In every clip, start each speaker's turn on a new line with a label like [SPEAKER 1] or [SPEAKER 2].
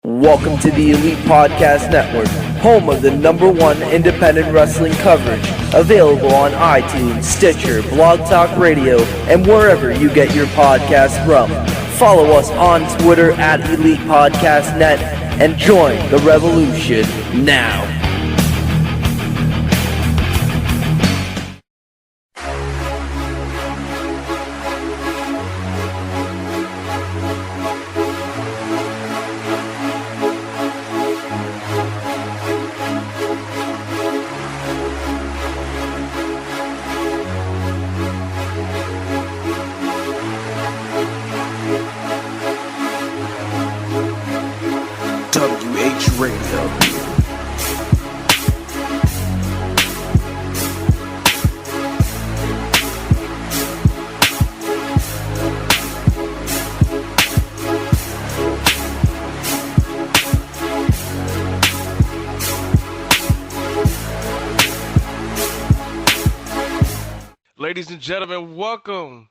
[SPEAKER 1] Welcome to the Elite Podcast Network, home of the #1 independent wrestling coverage, available on iTunes, Stitcher, Blog Talk Radio, and wherever you get your podcasts from. Follow us on Twitter at Elite Podcast Net and join the revolution now.
[SPEAKER 2] Ladies and gentlemen, welcome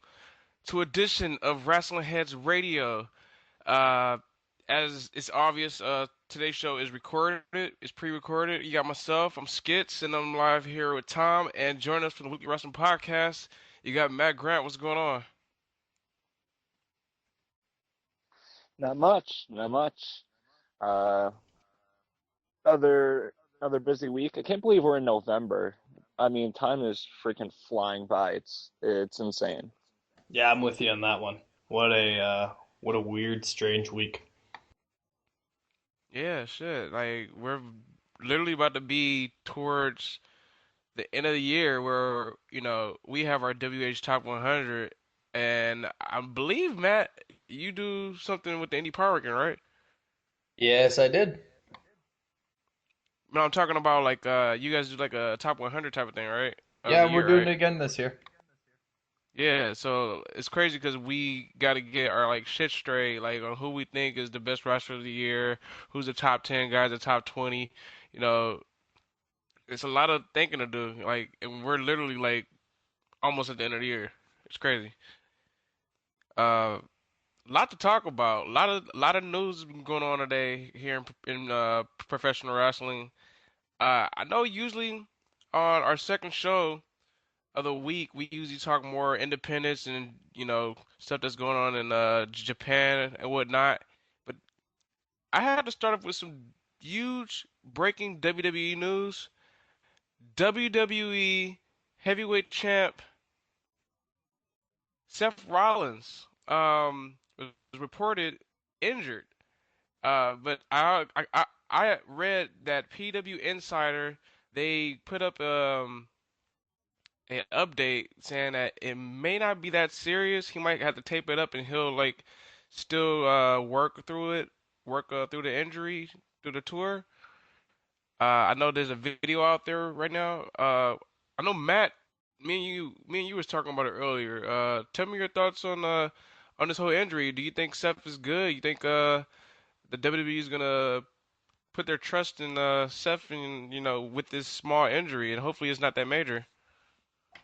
[SPEAKER 2] to edition of Wrestling Heads Radio. As it's obvious, today's show is recorded, it's pre-recorded. You got myself, I'm Skits, and I'm live here with Tom, and joining us from the Weekly Wrestling Podcast, you got Matt Grant. What's going on?
[SPEAKER 3] Not much. Another busy week. I can't believe we're in November. I mean, time is freaking flying by. It's insane.
[SPEAKER 4] Yeah, I'm with you on that one. What a weird, strange week.
[SPEAKER 2] Yeah, shit. Like, we're literally about to be towards the end of the year where, we have our WH Top 100, and I believe, Matt, you do something with the Indie Power Ranking, right?
[SPEAKER 4] Yes, I did.
[SPEAKER 2] No, I'm talking about like you guys do like a top 100 type of thing, right?
[SPEAKER 4] Yeah, we're doing it again this year.
[SPEAKER 2] Yeah, so it's crazy because we got to get our like shit straight, like on who we think is the best wrestler of the year, who's the top 10 guys, the top 20. You know, it's a lot of thinking to do. Like, and we're literally like almost at the end of the year. It's crazy. Lot to talk about. Lot of news has been going on today here in professional wrestling. I know usually on our second show of the week, we usually talk more independence and, stuff that's going on in Japan and whatnot. But I had to start off with some huge breaking WWE news. WWE Heavyweight Champ Seth Rollins was reported injured. But I read that PW Insider, they put up an update saying that it may not be that serious. He might have to tape it up, and he'll like still work through it, through the injury, through the tour. I know there's a video out there right now. I know Matt, me and you was talking about it earlier. Tell me your thoughts on this whole injury. Do you think Seth is good? You think the WWE is gonna put their trust in Seth and with this small injury, and hopefully it's not that major?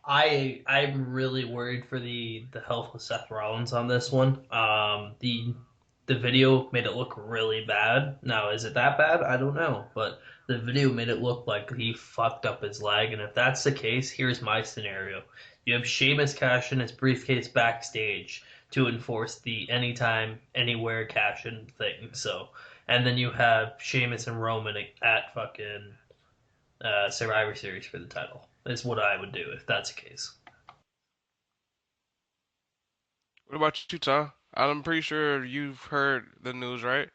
[SPEAKER 5] I'm really worried for the health of Seth Rollins on this one. The video made it look really bad. Now, is it that bad? I don't know, but the video made it look like he fucked up his leg, and if that's the case, here's my scenario. You have Sheamus cash in his briefcase backstage to enforce the anytime, anywhere cash-in thing, and then you have Sheamus and Roman at fucking Survivor Series for the title. Is what I would do if that's the case.
[SPEAKER 2] What about you, Tom? I'm pretty sure you've heard the news, right?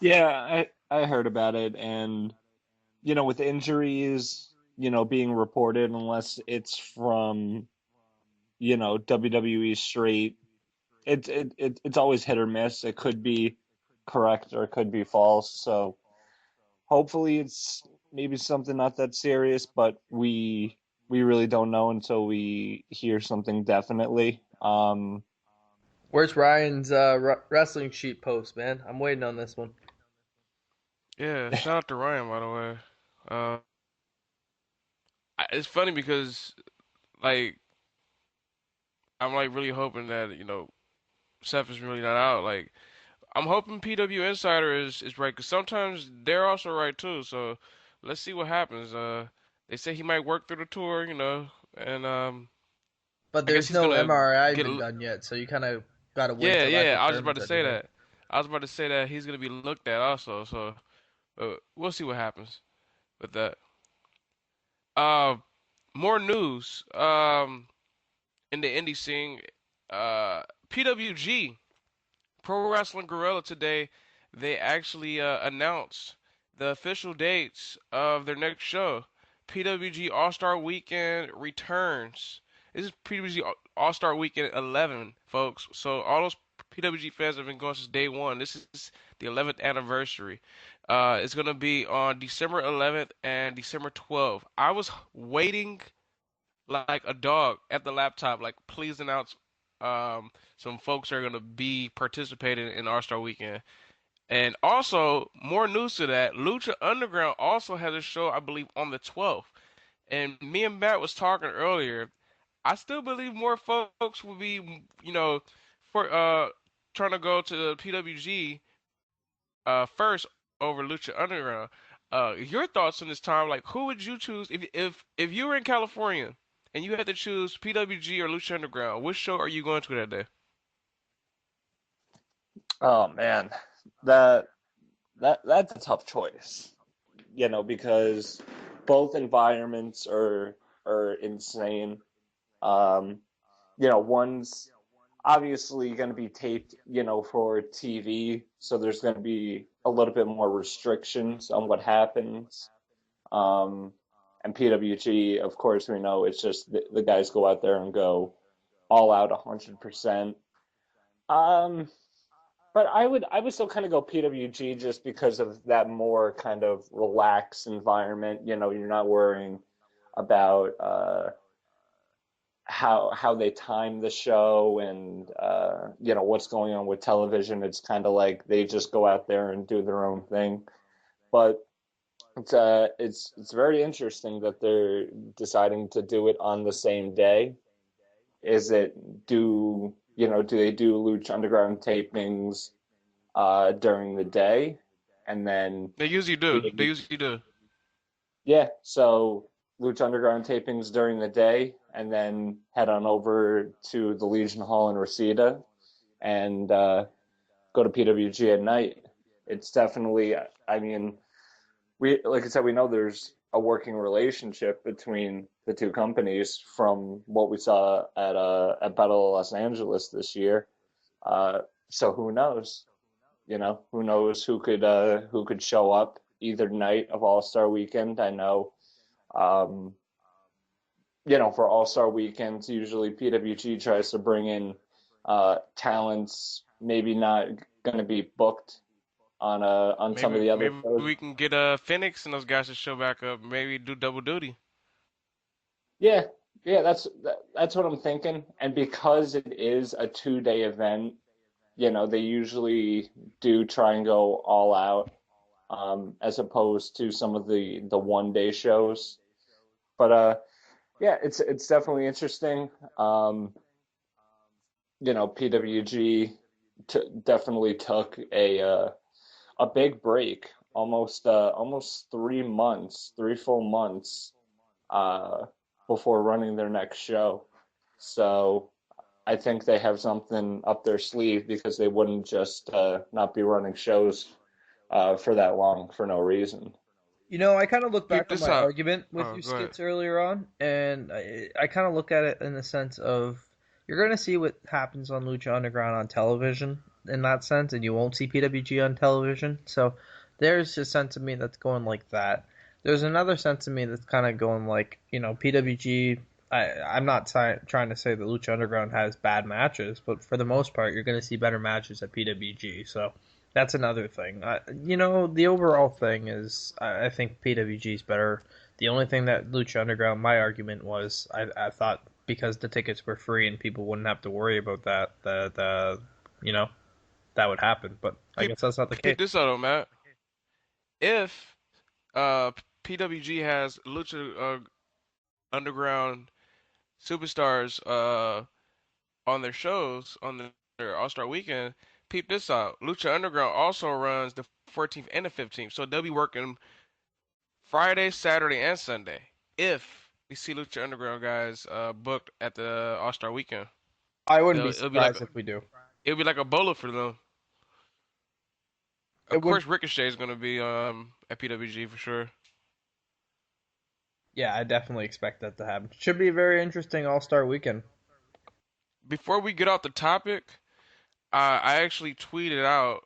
[SPEAKER 3] Yeah, I heard about it, and with injuries, being reported, unless it's from WWE straight, it's always hit or miss. It could be correct or it could be false. So hopefully it's maybe something not that serious, but we really don't know until we hear something definitely.
[SPEAKER 6] Where's Ryan's wrestling sheet post, man? I'm waiting on this one.
[SPEAKER 2] Yeah, shout out to Ryan, by the way. It's funny because, like, I'm like really hoping that Seth is really not out. Like, I'm hoping PW Insider is right, because sometimes they're also right too. So let's see what happens. They say he might work through the tour, and
[SPEAKER 6] But
[SPEAKER 2] I guess
[SPEAKER 6] there's
[SPEAKER 2] he's
[SPEAKER 6] no
[SPEAKER 2] gonna
[SPEAKER 6] MRI
[SPEAKER 2] get.
[SPEAKER 6] been done yet, so you kind of gotta wait
[SPEAKER 2] Yeah,
[SPEAKER 6] till that
[SPEAKER 2] yeah. I was about
[SPEAKER 6] determines
[SPEAKER 2] to say
[SPEAKER 6] anything.
[SPEAKER 2] that. I was about to say that he's gonna be looked at also. So we'll see what happens with that. Uh, more news. In the indie scene, PWG. Pro Wrestling Guerrilla today, they actually announced the official dates of their next show. PWG All Star Weekend returns. This is PWG All Star Weekend 11, folks. So all those PWG fans have been going since day one. This is the 11th anniversary. It's gonna be on December 11th and December 12th. I was waiting like a dog at the laptop, like please announce some folks are gonna be participating in All Star Weekend. And also, more news to that, Lucha Underground also has a show, I believe, on the 12th. And me and Matt was talking earlier. I still believe more folks will be, for trying to go to the PWG first over Lucha Underground. Your thoughts on this time? Like, who would you choose if you were in California and you had to choose PWG or Lucha Underground? Which show are you going to that day?
[SPEAKER 3] Oh man, that that's a tough choice. Because both environments are insane. One's obviously going to be taped, for TV, so there's going to be a little bit more restrictions on what happens. Um, and PWG, of course, we know it's just the guys go out there and go all out 100%. Um, but I would still kind of go PWG just because of that more kind of relaxed environment. You're not worrying about how they time the show and what's going on with television. It's kind of like they just go out there and do their own thing. But it's very interesting that they're deciding to do it on the same day. Is it do they do Lucha Underground tapings during the day, and then
[SPEAKER 2] They usually do. They usually do.
[SPEAKER 3] yeah, so Lucha Underground tapings during the day, and then head on over to the Legion Hall in Reseda and go to PWG at night. It's definitely, I mean, like I said, we know there's a working relationship between the two companies from what we saw at Battle of Los Angeles this year. So who knows? Who knows who could show up either night of All Star Weekend. I know, um, for All Star Weekends, usually PWG tries to bring in talents maybe not going to be booked on some of
[SPEAKER 2] Maybe
[SPEAKER 3] the other
[SPEAKER 2] maybe
[SPEAKER 3] shows.
[SPEAKER 2] we can get Phoenix and those guys to show back up. Maybe do double duty.
[SPEAKER 3] Yeah, yeah, that's what I'm thinking. And because it is a 2-day event, they usually do try and go all out, as opposed to some of the 1-day shows. But yeah, it's definitely interesting. PWG definitely took a big break, almost 3 months, 3 full months, uh, before running their next show. So I think they have something up their sleeve because they wouldn't just not be running shows for that long for no reason.
[SPEAKER 6] I kind of look
[SPEAKER 2] Peep
[SPEAKER 6] back on
[SPEAKER 2] this
[SPEAKER 6] my
[SPEAKER 2] out.
[SPEAKER 6] argument with
[SPEAKER 2] Oh,
[SPEAKER 6] you
[SPEAKER 2] go ahead.
[SPEAKER 6] skits earlier on, and I kind of look at it in the sense of you're going to see what happens on Lucha Underground on television in that sense, and you won't see PWG on television. So there's a sense of me that's going like that. There's another sense of me that's kind of going like, PWG. I'm not trying to say that Lucha Underground has bad matches, but for the most part, you're going to see better matches at PWG. So that's another thing. The overall thing is I think PWG is better. The only thing that Lucha Underground, my argument was, I thought because the tickets were free and people wouldn't have to worry about that you know that would happen. But I
[SPEAKER 2] Peep
[SPEAKER 6] guess that's not the case.
[SPEAKER 2] peep this out, though, Matt. If uh PWG has Lucha Underground superstars on their shows on their All Star Weekend, peep this out. Lucha Underground also runs the 14th and the 15th, so they'll be working Friday, Saturday, and Sunday. If we see Lucha Underground guys booked at the All Star Weekend,
[SPEAKER 6] I wouldn't be
[SPEAKER 2] it'll be like
[SPEAKER 6] surprised if we do.
[SPEAKER 2] it'll be like a bowler for them. Of
[SPEAKER 6] It would.
[SPEAKER 2] course, Ricochet is gonna be at PWG for sure.
[SPEAKER 6] Yeah, I definitely expect that to happen. Should be a very interesting All-Star weekend.
[SPEAKER 2] Before we get off the topic, I actually tweeted out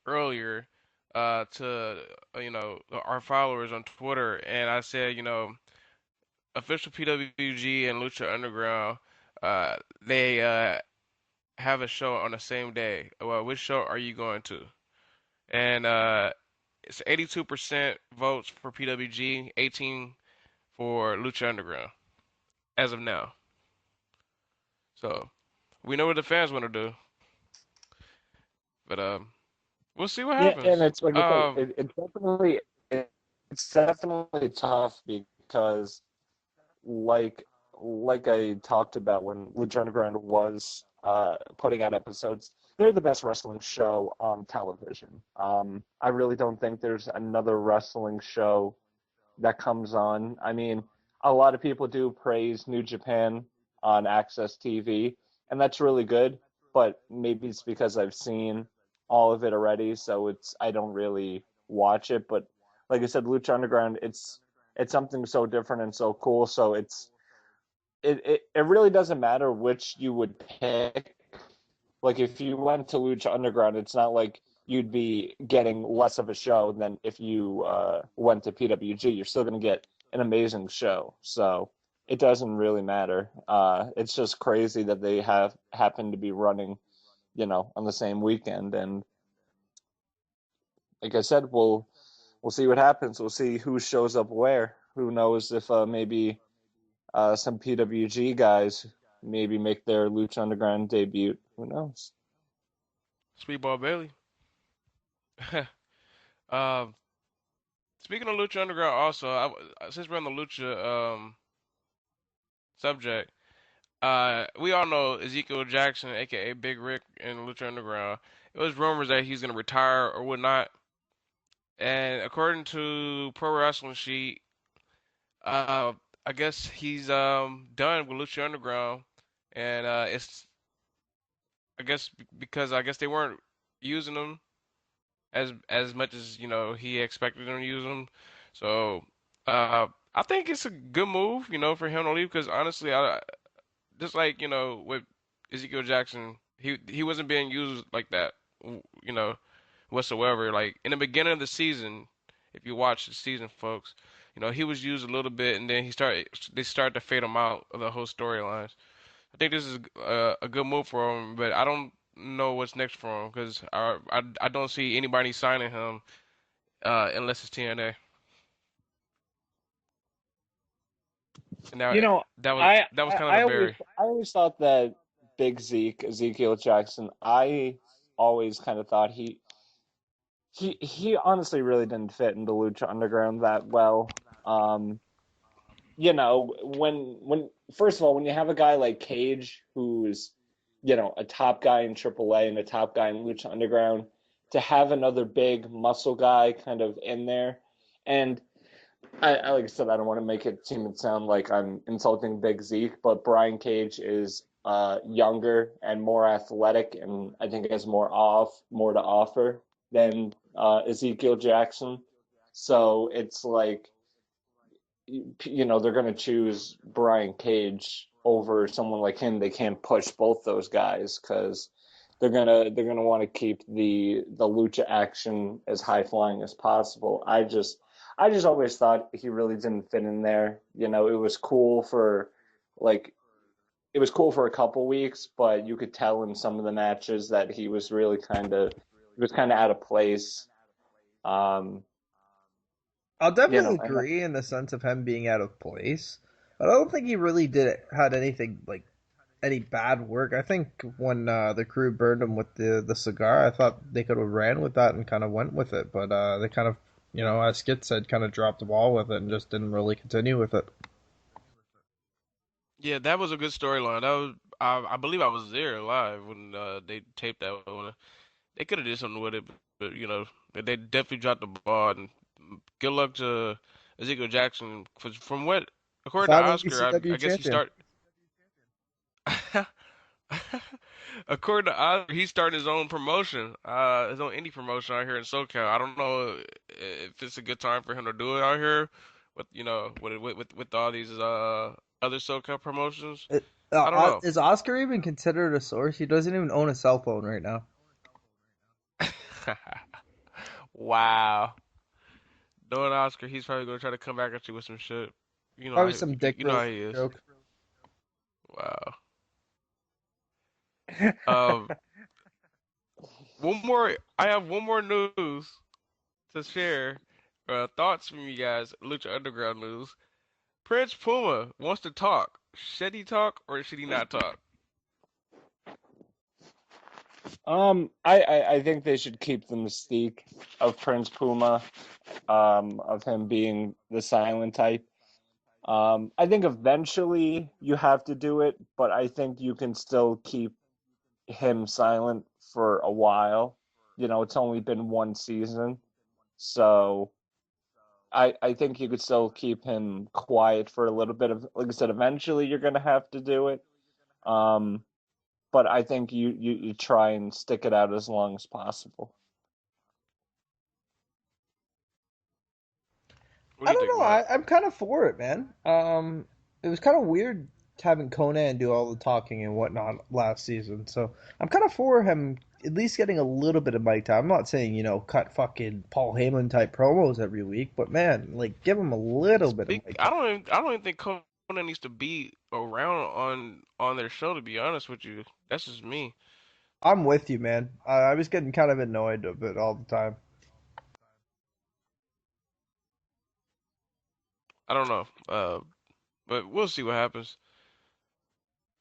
[SPEAKER 2] earlier to our followers on Twitter, and I said, official PWG and Lucha Underground, they have a show on the same day. Well, which show are you going to? And it's 82% votes for PWG, 18 for Lucha Underground as of now. So we know what the fans want to do, but we'll see what happens.
[SPEAKER 3] Yeah, and it's like it's definitely tough because like I talked about when Lucha Underground was putting out episodes, they're the best wrestling show on television. I really don't think there's another wrestling show that comes on. I mean, a lot of people do praise New Japan on Access TV, and that's really good, but maybe it's because I've seen all of it already, so I don't really watch it. But like I said, Lucha Underground, it's something so different and so cool. So it really doesn't matter which you would pick. Like if you went to Lucha Underground, it's not like you'd be getting less of a show than if you went to PWG. You're still going to get an amazing show. So it doesn't really matter. It's just crazy that they happen to be running, on the same weekend. And like I said, we'll see what happens. We'll see who shows up where. Who knows if maybe some PWG guys maybe make their Lucha Underground debut. Who knows?
[SPEAKER 2] Speedball Bailey. Um, Speaking of Lucha Underground, also, since we're on the Lucha subject, we all know Ezekiel Jackson, aka Big Rick, in Lucha Underground. It was rumors that he's gonna retire or whatnot, and according to Pro Wrestling Sheet, I guess he's done with Lucha Underground, and it's because I guess they weren't using him as much as he expected them to use him. So I think it's a good move, for him to leave because honestly, I just like with Ezekiel Jackson, he wasn't being used like that, whatsoever. Like in the beginning of the season, if you watch the season, folks, he was used a little bit, and then they started to fade him out of the whole storylines. I think this is a good move for him, but I don't know what's next for him because I don't see anybody signing him unless it's TNA. And now that was kind of buried.
[SPEAKER 3] I always thought that Big Ezekiel Jackson, I always kind of thought he honestly really didn't fit into Lucha Underground that well. When first of all, when you have a guy like Cage who's a top guy in AAA and a top guy in Lucha Underground, to have another big muscle guy kind of in there, and I like I said, I don't want to make it sound like I'm insulting Big Zeke, but Brian Cage is younger and more athletic, and I think has more to offer than Ezekiel Jackson. So it's like, they're going to choose Brian Cage over someone like him. They can't push both those guys because they're gonna want to keep the lucha action as high flying as possible. I just always thought he really didn't fit in there. It was cool for a couple weeks, but you could tell in some of the matches that he was really kind of out of place.
[SPEAKER 6] I'll definitely agree in the sense of him being out of place, but I don't think he really had anything like any bad work. I think when the crew burned him with the cigar, I thought they could have ran with that and kind of went with it, but they kind of, as Skit said, kind of dropped the ball with it and just didn't really continue with it.
[SPEAKER 2] Yeah, that was a good storyline. That was I believe I was there live when they taped that one. they could have did something with it, but they definitely dropped the ball. And good luck to Ezekiel Jackson. 'Cause from what, according to
[SPEAKER 6] Finally
[SPEAKER 2] Oscar,
[SPEAKER 6] ECW
[SPEAKER 2] I guess he
[SPEAKER 6] champion.
[SPEAKER 2] start. According to Oscar, he's starting his own promotion, his own indie promotion out here in SoCal. I don't know if it's a good time for him to do it out here with with all these other SoCal promotions. I don't know.
[SPEAKER 6] Is Oscar even considered a source? He doesn't even own a cell phone right now.
[SPEAKER 2] Wow. Knowing Oscar, he's probably gonna try to come back at you with some shit.
[SPEAKER 6] Probably some dick
[SPEAKER 2] You know how
[SPEAKER 6] roast
[SPEAKER 2] he is.
[SPEAKER 6] joke.
[SPEAKER 2] Wow. Um, I have one more news to share. Thoughts from you guys, Lucha Underground news. Prince Puma wants to talk. Should he talk or should he not talk?
[SPEAKER 3] I think they should keep the mystique of Prince Puma, of him being the silent type. I think eventually you have to do it, but I think you can still keep him silent for a while. It's only been one season, so I think you could still keep him quiet for a little bit of, like I said, eventually you're gonna have to do it. Um, but I think you try and stick it out as long as possible.
[SPEAKER 2] What
[SPEAKER 6] I
[SPEAKER 2] do you
[SPEAKER 6] don't
[SPEAKER 2] think,
[SPEAKER 6] know.
[SPEAKER 2] Matt?
[SPEAKER 6] I'm kind of for it, man. It was kind of weird having Conan do all the talking and whatnot last season, so I'm kind of for him at least getting a little bit of mic time. I'm not saying cut fucking Paul Heyman type promos every week, but man, like give him a little bit of mic time.
[SPEAKER 2] I don't even think Conan needs to be around on their show. To be honest with you, that's just me.
[SPEAKER 6] I'm with you, man. I was getting kind of annoyed of it all the time.
[SPEAKER 2] I don't know. But we'll see what happens.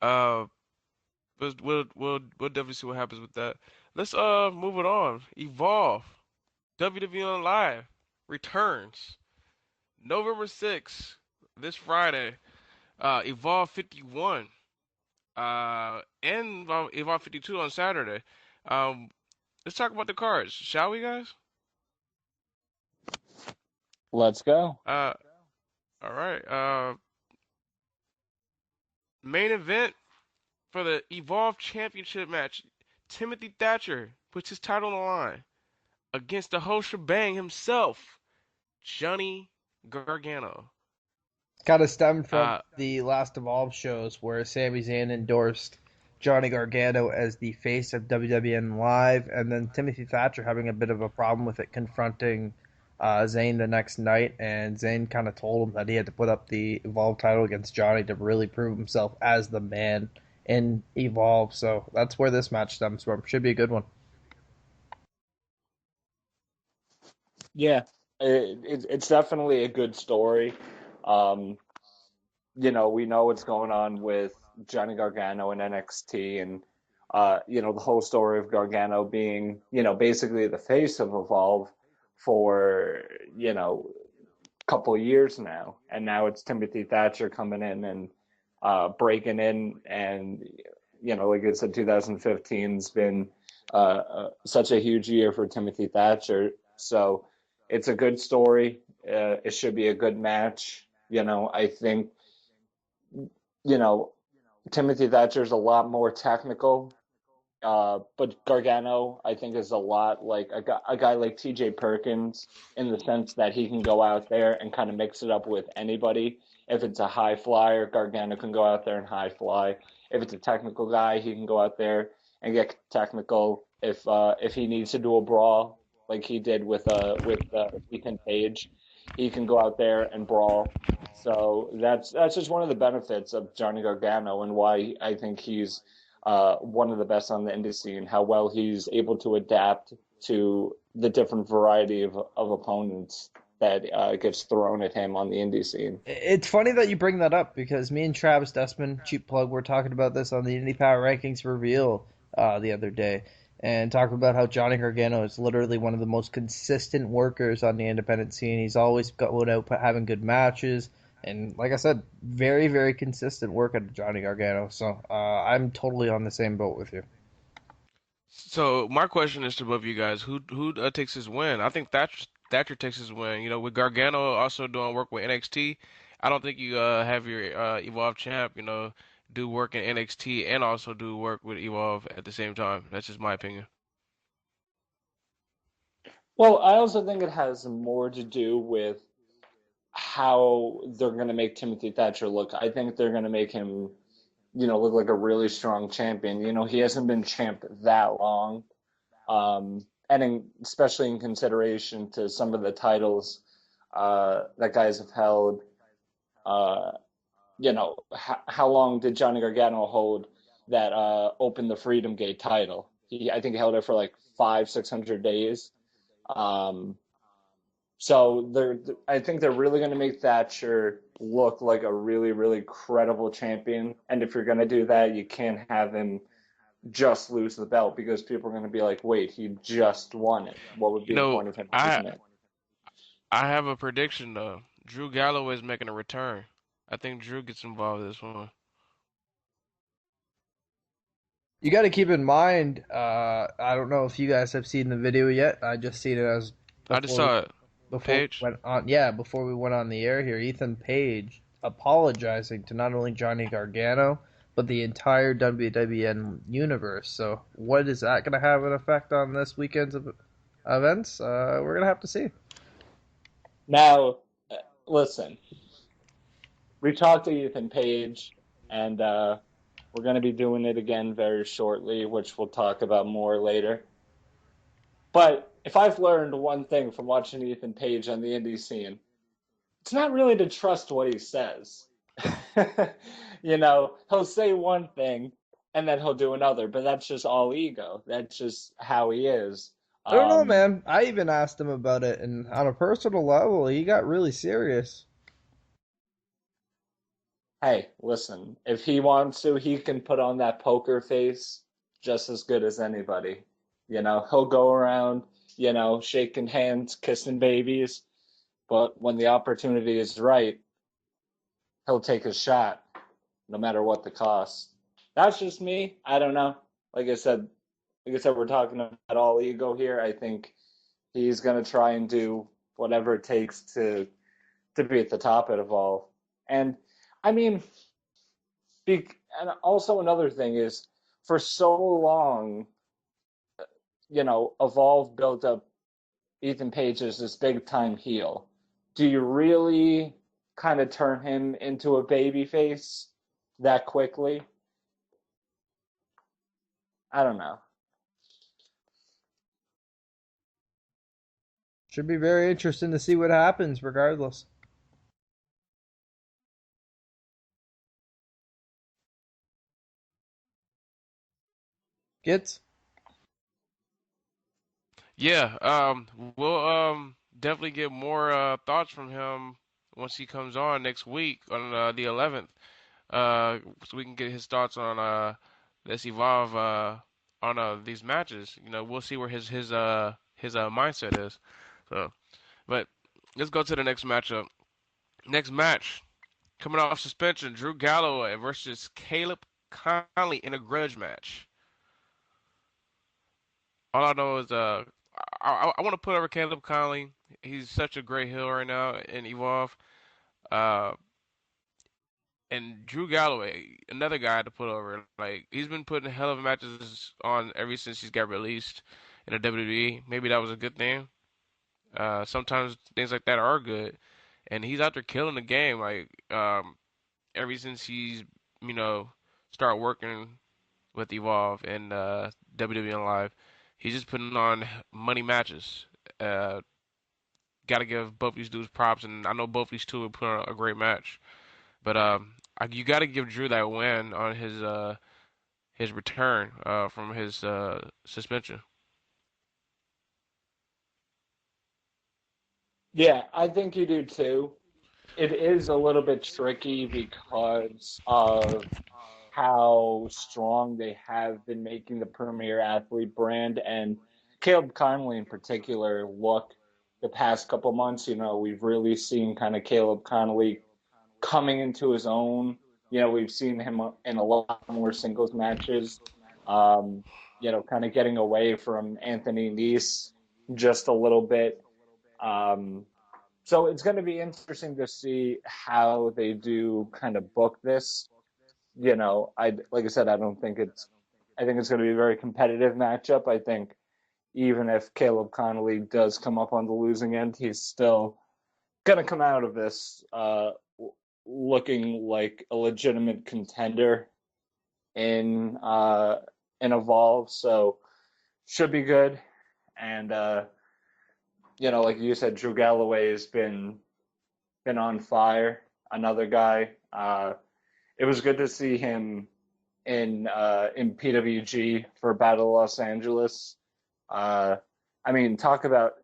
[SPEAKER 2] Uh, but we'll definitely see what happens with that. Let's move it on. Evolve. WWE on Live returns November 6th, this Friday. Evolve 51. And Evolve 52 on Saturday. Um, let's talk about the cards, shall we, guys?
[SPEAKER 3] Let's go.
[SPEAKER 2] All right. Main event for the Evolve Championship match. Timothy Thatcher puts his title on the line against the whole shebang himself, Johnny Gargano.
[SPEAKER 6] Got to stem from
[SPEAKER 2] Uh,
[SPEAKER 6] the last Evolve shows where Sami Zayn endorsed Johnny Gargano as the face of WWN Live, and then Timothy Thatcher having a bit of a problem with it, confronting Zayn the next night, and Zayn kind of told him that he had to put up the Evolve title against Johnny to really prove himself as the man in Evolve. So that's where this match stems from. Should be a good one.
[SPEAKER 3] Yeah, it's definitely a good story. Um, we know what's going on with Johnny Gargano and NXT, and the whole story of Gargano being, basically the face of Evolve for, a couple of years now, and now it's Timothy Thatcher coming in and breaking in, and like I said, 2015's been such a huge year for Timothy Thatcher, so it's a good story. It should be a good match. I think Timothy Thatcher's a lot more technical, but Gargano, I think, is a lot like a guy like TJ Perkins in the sense that he can go out there and kind of mix it up with anybody. If it's a high flyer, Gargano can go out there and high fly. If it's a technical guy, he can go out there and get technical. If he needs to do a brawl like he did with Ethan Page, he can go out there and brawl. So that's just one of the benefits of Johnny Gargano and why I think he's one of the best on the indie scene, how well he's able to adapt to the different variety of opponents that gets thrown at him on the indie scene.
[SPEAKER 6] It's funny that you bring that up because me and Travis Dustman, cheap plug, were talking about this on the Indie Power Rankings reveal the other day, and talking about how Johnny Gargano is literally one of the most consistent workers on the independent scene. He's always going out having good matches, and like I said, very, very consistent work at Johnny Gargano. So I'm totally on the same boat with you.
[SPEAKER 2] So my question is to both of you guys: who takes his win? I think Thatcher takes his win. You know, with Gargano also doing work with NXT, I don't think you have your Evolve champ, you know, do work in NXT and also do work with Evolve at the same time. That's just my opinion.
[SPEAKER 3] Well, I also think it has more to do with how they're going to make Timothy Thatcher look. I think they're going to make him, look like a really strong champion. He hasn't been champ that long. Especially in consideration to some of the titles that guys have held. How long did Johnny Gargano hold that Open the Freedom Gate title? I think he held it for like 500-600 days. I think they're really going to make Thatcher look like a really, really credible champion. And if you're going to do that, you can't have him just lose the belt because people are going to be like, wait, he just won it. What would be
[SPEAKER 2] You
[SPEAKER 3] the
[SPEAKER 2] know,
[SPEAKER 3] point of him
[SPEAKER 2] I
[SPEAKER 3] losing it?
[SPEAKER 2] I have a prediction though. Drew Galloway is making a return. I think Drew gets involved in this one.
[SPEAKER 6] You got to keep in mind. I don't know if you guys have seen the video yet. I just seen it as
[SPEAKER 2] I just
[SPEAKER 6] before
[SPEAKER 2] saw it.
[SPEAKER 6] before we
[SPEAKER 2] Page.
[SPEAKER 6] went on. Yeah, before we went on the air here, Ethan Page apologizing to not only Johnny Gargano but the entire WWN universe. So, what is that going to have an effect on this weekend's events? We're gonna have to see.
[SPEAKER 3] Now, listen, we talked to Ethan Page, and we're going to be doing it again very shortly, which we'll talk about more later. But if I've learned one thing from watching Ethan Page on the indie scene, it's not really to trust what he says. He'll say one thing and then he'll do another, but that's just all ego. That's just how he is.
[SPEAKER 6] I don't know, man. I even asked him about it, and on a personal level, he got really serious.
[SPEAKER 3] Hey, listen, if he wants to, he can put on that poker face just as good as anybody. He'll go around, shaking hands, kissing babies, but when the opportunity is right, he'll take his shot, no matter what the cost. That's just me. I don't know. Like I said, we're talking about all ego here. I think he's going to try and do whatever it takes to be at the top of it all. And I mean, and also another thing is, for so long, Evolve built up Ethan Page as this big time heel. Do you really kind of turn him into a baby face that quickly? I don't know.
[SPEAKER 6] Should be very interesting to see what happens, regardless. Gets?
[SPEAKER 2] Yeah, we'll definitely get more thoughts from him once he comes on next week on the 11th. So we can get his thoughts on this Evolve on these matches. We'll see where his mindset is. So, but let's go to the next matchup. Next match, coming off suspension, Drew Galloway versus Caleb Conley in a grudge match. All I know is I want to put over Caleb Conley. He's such a great heel right now in Evolve. Uh, and Drew Galloway, another guy to put over. Like, he's been putting hell of matches on ever since he's got released in the WWE. Maybe that was a good thing. Sometimes things like that are good, and he's out there killing the game. Like, ever since he's start working with Evolve and WWE Live, he's just putting on money matches. Got to give both these dudes props, and I know both these two would put on a great match. But you got to give Drew that win on his return from his suspension.
[SPEAKER 3] Yeah, I think you do too. It is a little bit tricky because of how strong they have been making the Premier Athlete brand, and Caleb Conley in particular look the past couple months. We've really seen kind of Caleb Conley coming into his own. We've seen him in a lot more singles matches. kind of getting away from Anthony Nese just a little bit. So it's going to be interesting to see how they do kind of book this. Like I said, I think it's going to be a very competitive matchup. I think even if Caleb Connolly does come up on the losing end, he's still going to come out of this looking like a legitimate contender in Evolve. So should be good. And like you said, Drew Galloway has been on fire. Another guy. It was good to see him in PWG for Battle of Los Angeles. Talk about.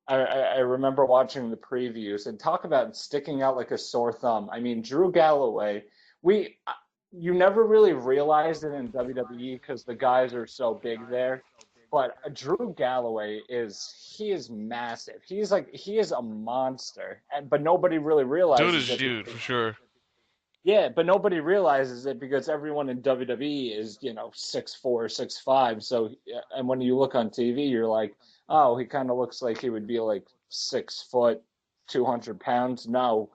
[SPEAKER 3] I remember watching the previews and talk about sticking out like a sore thumb. Drew Galloway. You never really realized it in WWE because the guys are so big there. But Drew Galloway is massive. He is a monster, but nobody really realizes
[SPEAKER 2] Dude is huge for sure.
[SPEAKER 3] Yeah, but nobody realizes it because everyone in WWE is 6'4", 6'5". So, and when you look on TV, you're like, oh, he kind of looks like he would be like 6 foot, 200 pounds. No,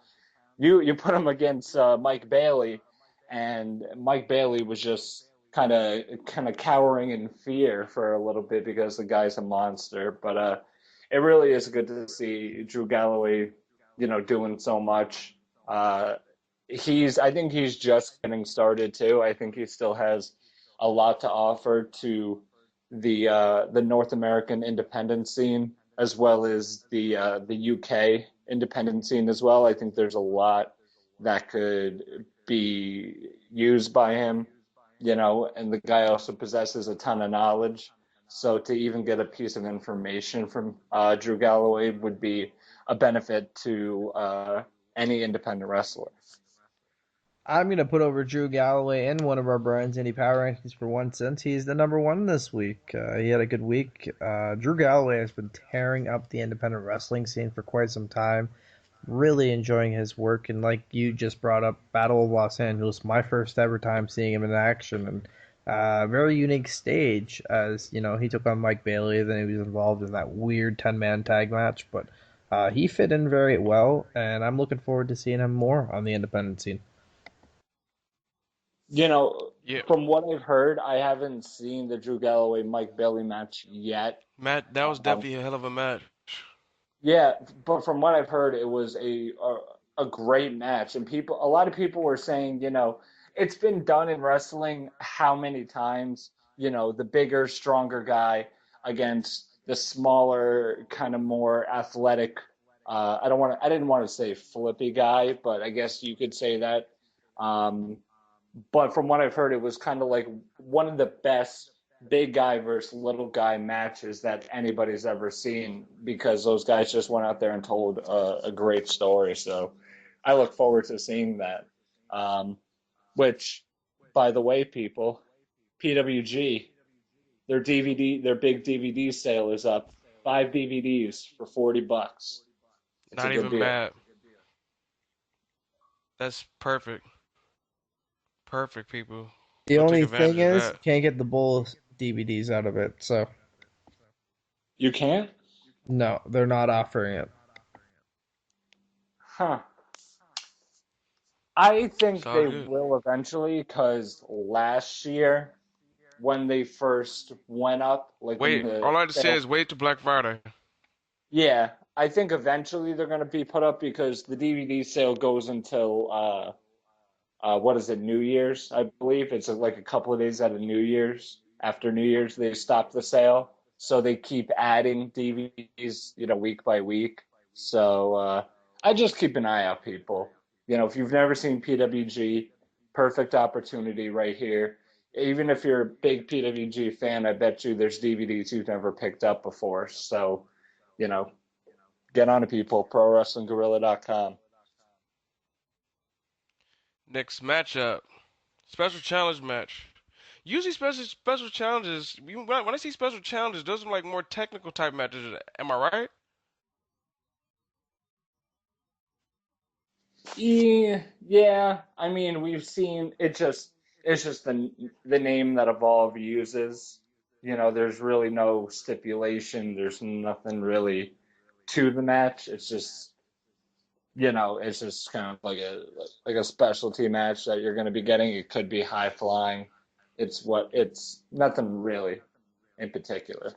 [SPEAKER 3] you put him against Mike Bailey, and Mike Bailey was just kind of cowering in fear for a little bit because the guy's a monster. But it really is good to see Drew Galloway, doing so much. I think he's just getting started too. I think he still has a lot to offer to the North American independent scene as well as the UK independent scene as well. I think there's a lot that could be used by him, and the guy also possesses a ton of knowledge. So to even get a piece of information from Drew Galloway would be a benefit to any independent wrestler.
[SPEAKER 6] I'm going to put over Drew Galloway in one of our Brian's Indie Power Rankings for one since he's the number one this week. He had a good week. Drew Galloway has been tearing up the independent wrestling scene for quite some time. Really enjoying his work, and like you just brought up, Battle of Los Angeles, my first ever time seeing him in action, and very unique stage as, he took on Mike Bailey, then he was involved in that weird 10-man tag match, but he fit in very well, and I'm looking forward to seeing him more on the independent scene.
[SPEAKER 3] From what I've heard, I haven't seen the Drew Galloway Mike Bailey match yet.
[SPEAKER 2] Matt, that was definitely a hell of a match.
[SPEAKER 3] Yeah, but from what I've heard, it was a great match, and a lot of people were saying, it's been done in wrestling how many times? The bigger, stronger guy against the smaller, kind of more athletic. I didn't want to say flippy guy, but I guess you could say that. But from what I've heard, it was kind of like one of the best big guy versus little guy matches that anybody's ever seen because those guys just went out there and told a great story. So I look forward to seeing that. Which, by the way, people, PWG, their big DVD sale is up. 5 DVDs for $40. It's
[SPEAKER 2] not even bad. That's perfect. Perfect, people.
[SPEAKER 6] The only thing is, you can't get the Bull DVDs out of it, so.
[SPEAKER 3] You can't?
[SPEAKER 6] No, they're not offering it.
[SPEAKER 3] Huh. I think they will eventually, because last year, when they first went up, like
[SPEAKER 2] all I have to say is wait to Black Friday.
[SPEAKER 3] Yeah, I think eventually they're going to be put up because the DVD sale goes until what is it, New Year's, I believe. It's like a couple of days out of New Year's. After New Year's, they stop the sale. So they keep adding DVDs, week by week. So I just keep an eye out, people. If you've never seen PWG, perfect opportunity right here. Even if you're a big PWG fan, I bet you there's DVDs you've never picked up before. So, get on it, people. ProWrestlingGorilla.com.
[SPEAKER 2] Next matchup, special challenge match. Usually special challenges, when I see special challenges, those are like more technical type matches. Am I right?
[SPEAKER 3] Yeah. I mean, we've seen it's just the name that Evolve uses. there's really no stipulation. There's nothing really to the match. It's just kind of like a specialty match that you're going to be getting. It could be high flying. It's nothing really in particular.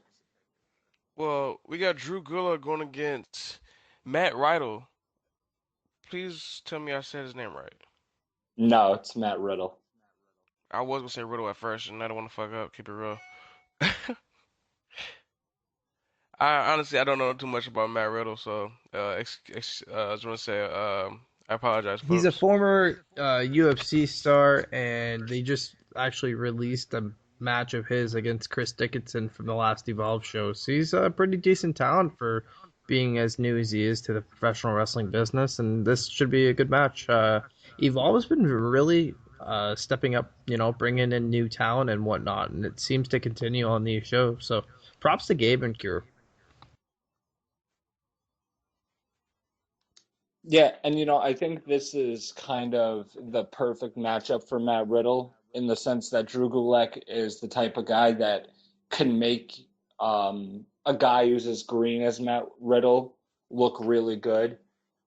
[SPEAKER 2] Well, we got Drew Gulak going against Matt Riddle. Please tell me I said his name right.
[SPEAKER 3] No, it's Matt Riddle.
[SPEAKER 2] I was gonna say Riddle at first, and I don't want to fuck up. Keep it real. I honestly I don't know too much about Matt Riddle, so I just want to say I apologize,
[SPEAKER 6] He's a
[SPEAKER 2] folks.
[SPEAKER 6] former UFC star, and they just actually released a match of his against Chris Dickinson from the last Evolve show. So he's a pretty decent talent for being as new as he is to the professional wrestling business, and this should be a good match. Evolve has been really stepping up, bringing in new talent and whatnot, and it seems to continue on these shows. So props to Gabe and Cure.
[SPEAKER 3] Yeah, and I think this is kind of the perfect matchup for Matt Riddle in the sense that Drew Gulak is the type of guy that can make a guy who's as green as Matt Riddle look really good.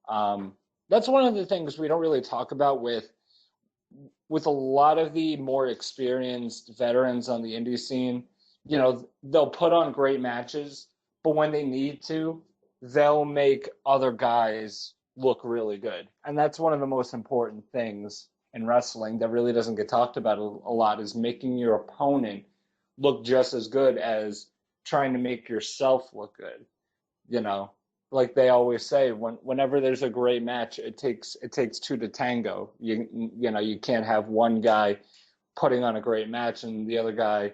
[SPEAKER 3] That's one of the things we don't really talk about with a lot of the more experienced veterans on the indie scene. They'll put on great matches, but when they need to, they'll make other guys look really good. And that's one of the most important things in wrestling that really doesn't get talked about a lot, is making your opponent look just as good as trying to make yourself look good. Like they always say, whenever there's a great match, it takes two to tango. You can't have one guy putting on a great match and the other guy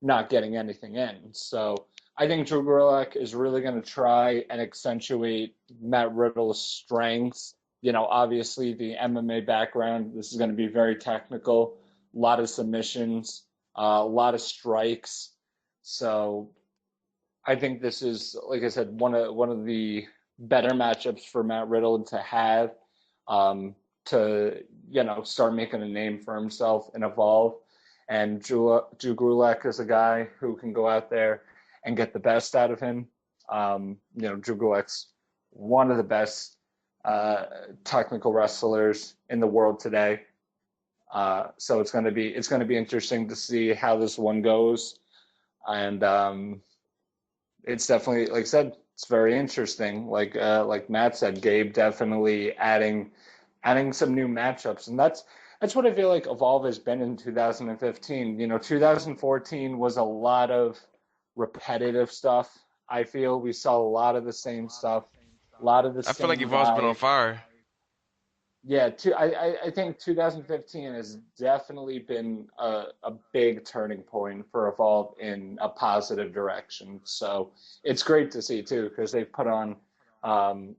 [SPEAKER 3] not getting anything in. So I think Drew Gulak is really going to try and accentuate Matt Riddle's strengths. Obviously the MMA background, this is going to be very technical, a lot of submissions, a lot of strikes. So I think this is, like I said, one of the better matchups for Matt Riddle to have, to start making a name for himself and evolve. And Drew Gulak is a guy who can go out there and get the best out of him. Drew Gulak's one of the best technical wrestlers in the world today. So it's going to be interesting to see how this one goes. And it's definitely, like I said, it's very interesting. Like Matt said, Gabe definitely adding some new matchups, and that's what I feel like Evolve has been in 2015. 2014 was a lot of repetitive stuff. I feel we saw a lot of the same stuff, a lot of the
[SPEAKER 2] I feel like
[SPEAKER 3] same
[SPEAKER 2] Evolve's been on
[SPEAKER 3] guys.
[SPEAKER 2] fire.
[SPEAKER 3] Yeah, I think 2015 has definitely been a big turning point for Evolve in a positive direction. So it's great to see too, because they've put on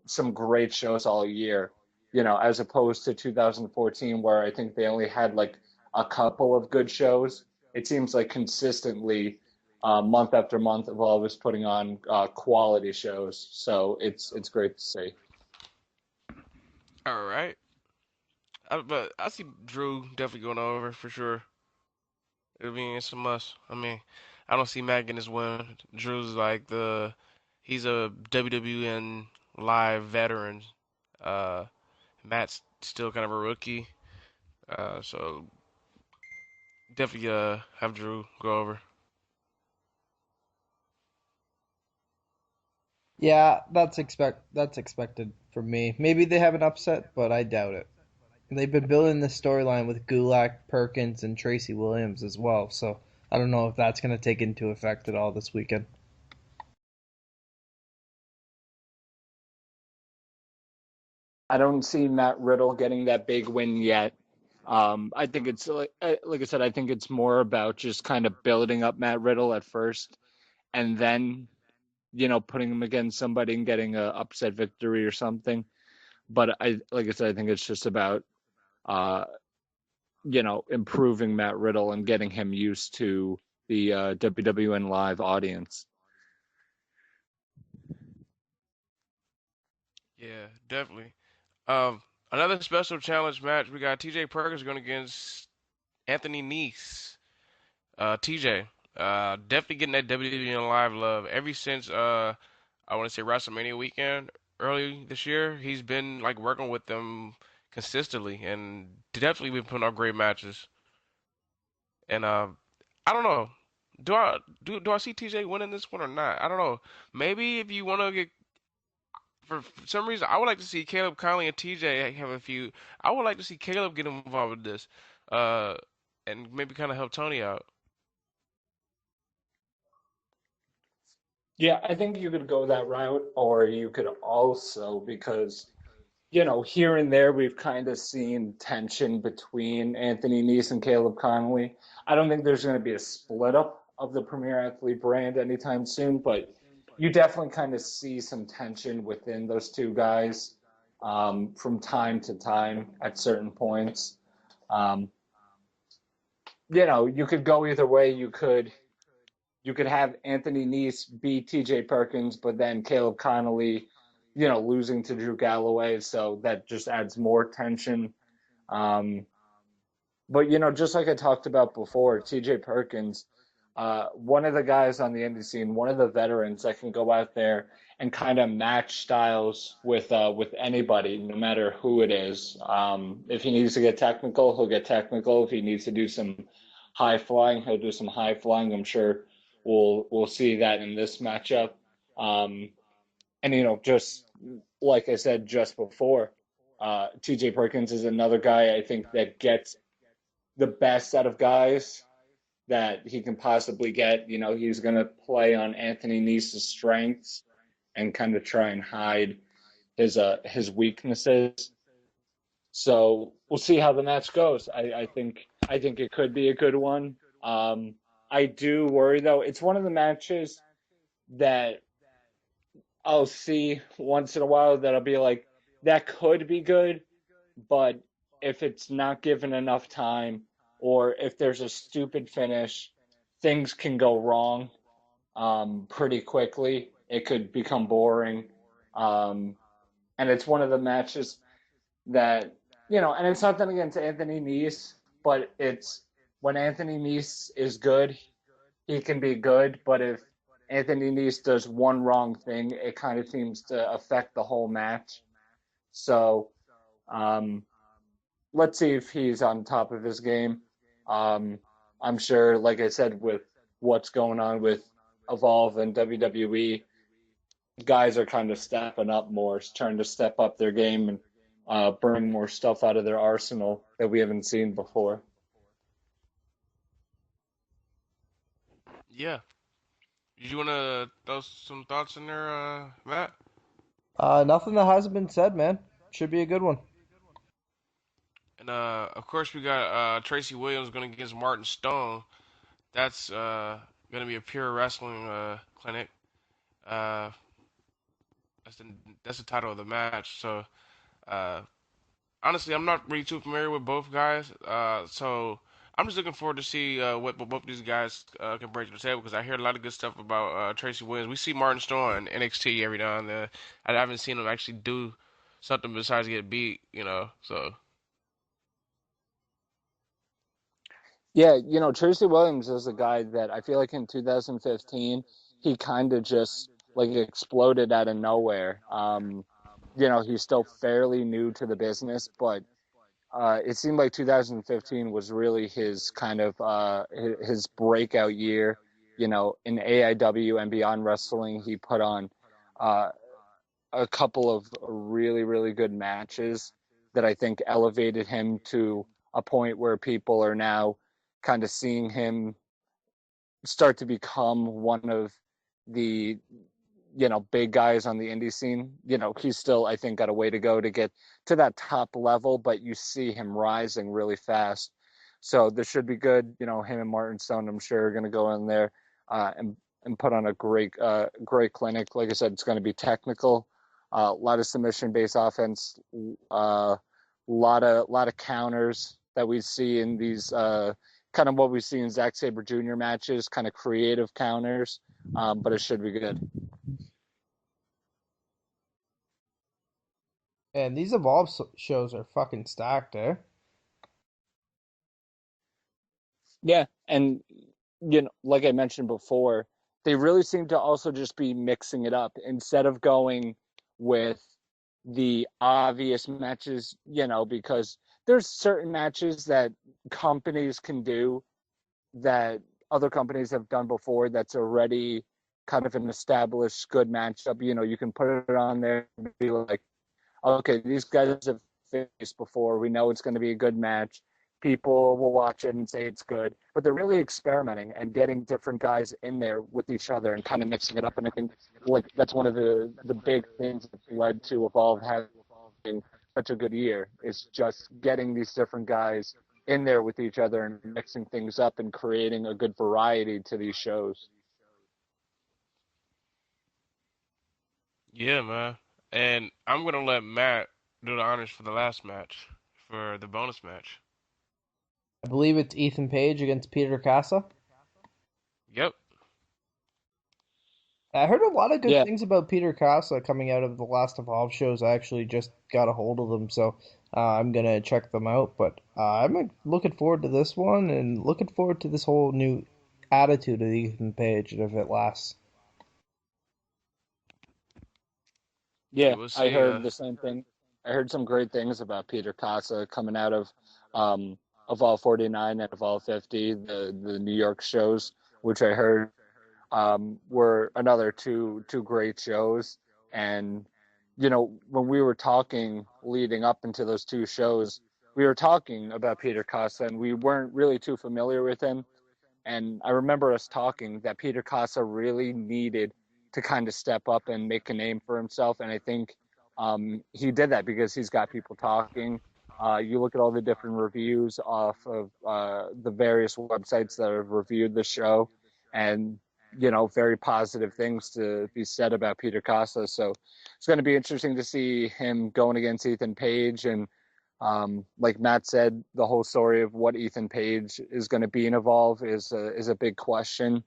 [SPEAKER 3] some great shows all year. As opposed to 2014, where I think they only had like a couple of good shows. It seems like consistently, month after month, Evolve is putting on quality shows. So it's great to see.
[SPEAKER 2] All right. But I see Drew definitely going over for sure. It's a must. I mean, I don't see Matt getting this win. Drew's like he's a WWN live veteran. Uh, Matt's still kind of a rookie. So definitely have Drew go over.
[SPEAKER 6] Yeah, that's expected from me. Maybe they have an upset, but I doubt it. They've been building this storyline with Gulak, Perkins, and Tracy Williams as well, so I don't know if that's going to take into effect at all this weekend.
[SPEAKER 3] I don't see Matt Riddle getting that big win yet. I think it's like I said, I think it's more about just kind of building up Matt Riddle at first, and then putting him against somebody and getting a upset victory or something. But like I said, I think it's just about uh, improving Matt Riddle and getting him used to the WWN live audience.
[SPEAKER 2] Yeah, definitely. Um, Another special challenge match. We got TJ Perkins going against Anthony Nese. TJ, Definitely getting that WWE Live love ever since I want to say WrestleMania weekend early this year. He's been like working with them consistently and definitely been putting on great matches. And I don't know. Do I see TJ winning this one or not? I don't know. Maybe if you want to get for some reason, I would like to see Caleb Conley and TJ have a feud. I would like to see Caleb get involved with this, uh, and maybe kind of help Tony out.
[SPEAKER 3] Yeah, I think you could go that route, or you could also, because, here and there we've kind of seen tension between Anthony Nese and Caleb Conley. I don't think there's going to be a split up of the Premier Athlete brand anytime soon, but you definitely kind of see some tension within those two guys from time to time at certain points. Um, you could go either way. You could have Anthony Nese beat TJ Perkins, but then Caleb Connolly, losing to Drew Galloway. So that just adds more tension. Um, but, just like I talked about before, TJ Perkins, one of the guys on the indie scene, one of the veterans that can go out there and kind of match styles with anybody, no matter who it is. If he needs to get technical, he'll get technical. If he needs to do some high flying, he'll do some high flying. I'm sure we'll see that in this matchup. And just like I said just before, TJ Perkins is another guy I think that gets the best out of guys that he can possibly get. He's going to play on Anthony Nese's strengths and kind of try and hide his weaknesses. So we'll see how the match goes. I think it could be a good one. I do worry though. It's one of the matches that I'll see once in a while that I'll be like, that could be good, but if it's not given enough time, or if there's a stupid finish, things can go wrong pretty quickly. It could become boring. And it's one of the matches that, and it's nothing against Anthony Nese, but it's when Anthony Nese is good, he can be good, but if Anthony Nese does one wrong thing, it kind of seems to affect the whole match. So let's see if he's on top of his game. I'm sure, like I said, with what's going on with Evolve and WWE, guys are kind of stepping up more, trying to step up their game and bring more stuff out of their arsenal that we haven't seen before.
[SPEAKER 2] Yeah. Did you want to throw some thoughts in there, Matt?
[SPEAKER 6] Nothing that hasn't been said, man. Should be a good one.
[SPEAKER 2] And of course we got Tracy Williams going against Martin Stone. That's going to be a pure wrestling clinic. Uh, that's the title of the match. So uh, honestly, I'm not really too familiar with both guys. So I'm just looking forward to see what both these guys can bring to the table because I hear a lot of good stuff about Tracy Williams. We see Martin Stone in NXT every now and then. I haven't seen him actually do something besides get beat, So
[SPEAKER 3] Yeah, Tracy Williams is a guy that I feel like in 2015, he kind of just like exploded out of nowhere. He's still fairly new to the business, but it seemed like 2015 was really his kind of his breakout year. In AIW and Beyond Wrestling, he put on uh, a couple of really, really good matches that I think elevated him to a point where people are now kind of seeing him start to become one of the big guys on the indie scene. He's still, I think, got a way to go to get to that top level, but you see him rising really fast. So this should be good. Him and Martin Stone, I'm sure, are going to go in there and put on a great clinic. Like I said, it's going to be technical, a lot of submission based offense, lot of counters that we see in these kind of what we see in Zack Sabre Jr. matches, kind of creative counters, but it should be good.
[SPEAKER 6] And these Evolve shows are fucking stacked, eh?
[SPEAKER 3] Yeah, and like I mentioned before, they really seem to also just be mixing it up instead of going with the obvious matches, because there's certain matches that companies can do that other companies have done before that's already kind of an established good matchup. You can put it on there and be like, okay, these guys have faced before. We know it's going to be a good match. People will watch it and say it's good, but they're really experimenting and getting different guys in there with each other and kind of mixing it up. And I think like that's one of the big things that's led to Evolve having such a good year is just getting these different guys in there with each other and mixing things up and creating a good variety to these shows.
[SPEAKER 2] Yeah, man. And I'm gonna let Matt do the honors for the last match, for the bonus match.
[SPEAKER 6] I believe it's Ethan Page against Peter Casa.
[SPEAKER 2] Yep.
[SPEAKER 6] I heard a lot of good
[SPEAKER 3] Yeah,
[SPEAKER 6] things about Peter Casa coming out of the last Evolve shows. I actually just got a hold of them, so I'm gonna check them out. But I'm looking forward to this one and looking forward to this whole new attitude of Ethan Page and if it lasts.
[SPEAKER 2] Yeah,
[SPEAKER 3] yeah,
[SPEAKER 2] we'll
[SPEAKER 3] I
[SPEAKER 2] see.
[SPEAKER 3] heard the same thing. I heard some great things about Peter Casa coming out of Evolve 49 and Evolve 50, the New York shows, which I heard were another two great shows. And when we were talking leading up into those two shows, we were talking about Peter Casa, and we weren't really too familiar with him. And I remember us talking that Peter Casa really needed to kind of step up and make a name for himself. And I think he did that because he's got people talking. You look at all the different reviews off of the various websites that have reviewed the show, and very positive things to be said about Peter Casa. So it's going to be interesting to see him going against Ethan Page. And like Matt said, the whole story of what Ethan Page is going to be in Evolve is a big question.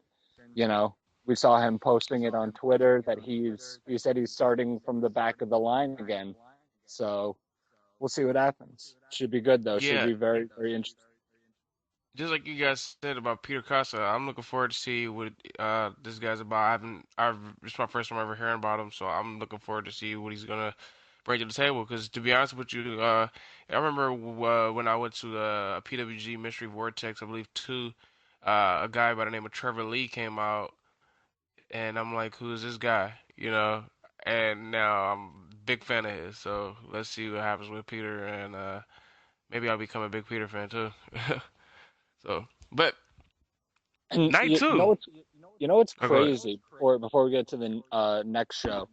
[SPEAKER 3] We saw him posting it on Twitter that he said he's starting from the back of the line again. So we'll see what happens. Should be good though. Should
[SPEAKER 2] Yeah,
[SPEAKER 3] be very, very interesting.
[SPEAKER 2] just like you guys said about Peter Casa, I'm looking forward to see what this guy's about. It's my first time ever hearing about him, so I'm looking forward to see what he's gonna bring to the table. Because to be honest with you, I remember when I went to the PWG Mystery Vortex, I believe two, a guy by the name of Trevor Lee came out, and I'm like, who is this guy? And now I'm a big fan of his. So let's see what happens with Peter, and maybe I'll become a big Peter fan too. So, but
[SPEAKER 3] And
[SPEAKER 2] night two.
[SPEAKER 3] what's
[SPEAKER 2] Oh, go ahead.
[SPEAKER 3] crazy? Before we get to the next show,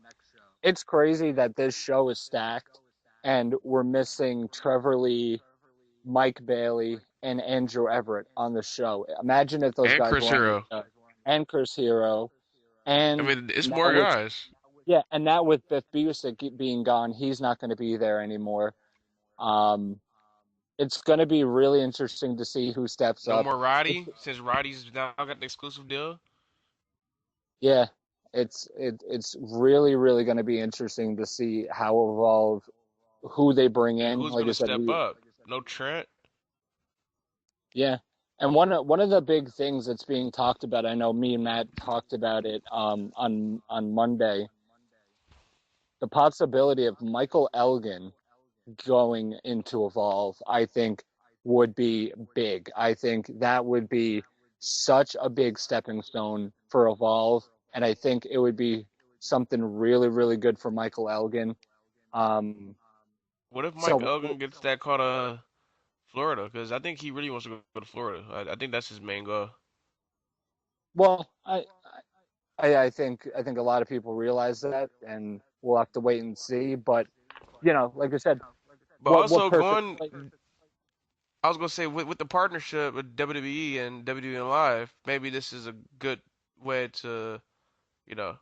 [SPEAKER 3] it's crazy that this show is stacked, and we're missing Trevor Lee, Mike Bailey, and Andrew Everett on the show. Imagine if those
[SPEAKER 2] And
[SPEAKER 3] guys
[SPEAKER 2] Chris
[SPEAKER 3] were on the
[SPEAKER 2] Hero.
[SPEAKER 3] show. And Chris Hero.
[SPEAKER 2] I
[SPEAKER 3] And
[SPEAKER 2] mean, it's
[SPEAKER 3] now
[SPEAKER 2] more
[SPEAKER 3] with
[SPEAKER 2] guys.
[SPEAKER 3] and now with Biff Busick being gone, he's not going to be there anymore. Um, it's going to be really interesting to see who steps
[SPEAKER 2] No
[SPEAKER 3] up.
[SPEAKER 2] more Roddy, since Roddy's now got the exclusive deal.
[SPEAKER 3] Yeah, it's really really going to be interesting to see how Evolve, who they bring
[SPEAKER 2] And
[SPEAKER 3] in.
[SPEAKER 2] who's
[SPEAKER 3] Like I
[SPEAKER 2] gonna
[SPEAKER 3] said,
[SPEAKER 2] step up? No Trent.
[SPEAKER 3] yeah. And one of the big things that's being talked about, I know me and Matt talked about it on Monday, the possibility of Michael Elgin going into Evolve, I think would be big. I think that would be such a big stepping stone for Evolve, and I think it would be something really, really good for Michael Elgin. Um,
[SPEAKER 2] What if Mike
[SPEAKER 3] so,
[SPEAKER 2] Elgin gets that call to Florida? Because I think he really wants to go to Florida. I think that's his main goal.
[SPEAKER 3] well, I think a lot of people realize that, and we'll have to wait and see. But like I said,
[SPEAKER 2] But
[SPEAKER 3] what
[SPEAKER 2] also
[SPEAKER 3] perfect?
[SPEAKER 2] going, I was gonna say with the partnership with WWE and WWE Live, maybe this is a good way to, you know,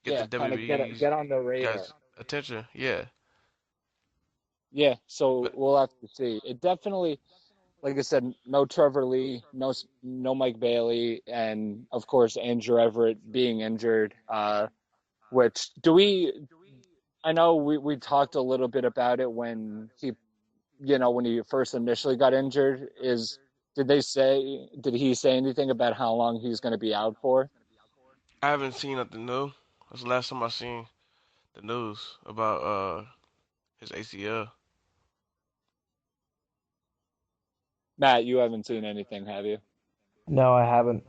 [SPEAKER 2] get the
[SPEAKER 3] Yeah, kind of
[SPEAKER 2] WWE's
[SPEAKER 3] get on the radar.
[SPEAKER 2] guys' attention. Yeah.
[SPEAKER 3] Yeah, so
[SPEAKER 2] But
[SPEAKER 3] we'll have to see. It definitely, like I said, no Trevor Lee, no Mike Bailey, and of course Andrew Everett being injured. Which do we? I know we talked a little bit about it when he first initially got injured. Did he say anything about how long he's going to be out for?
[SPEAKER 2] I haven't seen nothing new. That's the last time I seen the news about his ACL.
[SPEAKER 3] Matt, you haven't seen anything, have you?
[SPEAKER 6] No, I haven't.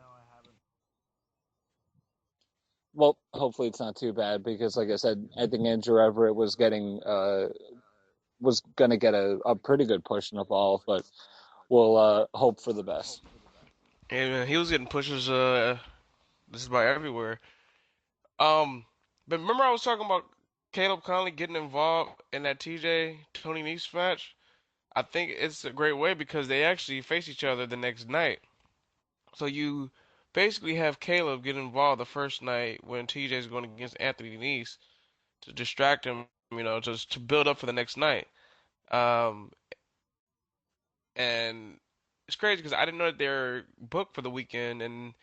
[SPEAKER 3] Well, hopefully it's not too bad because, like I said, I think Andrew Everett was going to get a pretty good push in the fall, but we'll hope for the best.
[SPEAKER 2] And he was getting pushes just about everywhere. But remember I was talking about Caleb Conley getting involved in that TJ Tony Nese match? I think it's a great way because they actually face each other the next night. So you basically have Caleb get involved the first night when TJ's going against Anthony Nese to distract him, just to build up for the next night. Um, and it's crazy because I didn't know that they're booked for the weekend, and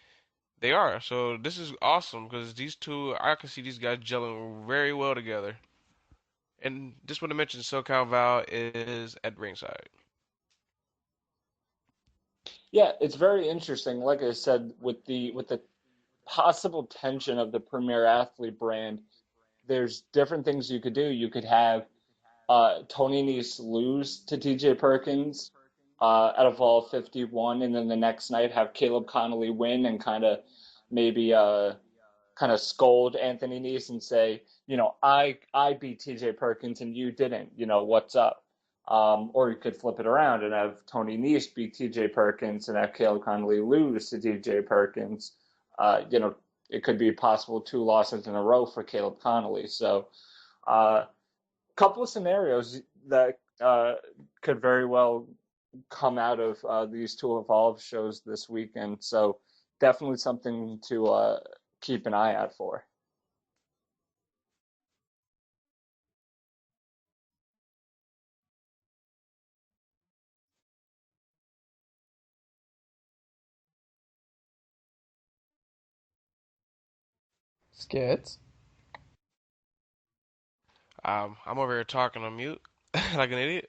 [SPEAKER 2] they are. So this is awesome because these two, I can see these guys gelling very well together. And just want to mention SoCal Val is at ringside.
[SPEAKER 3] Yeah, it's very interesting. Like I said, with the possible tension of the Premier Athlete brand, there's different things you could do. You could have Tony Nese lose to TJ Perkins out of all 51, and then the next night have Caleb Connolly win and kind of maybe kind of scold Anthony Nese and say, I beat TJ Perkins and you didn't. What's up? Or you could flip it around and have Tony Nese beat TJ Perkins and have Caleb Connolly lose to TJ Perkins. It could be possible 2 losses in a row for Caleb Connolly. So, couple of scenarios that could very well come out of these 2 Evolve shows this weekend. So, definitely something to keep an eye out for.
[SPEAKER 6] Skits.
[SPEAKER 2] I'm over here talking on mute like an idiot.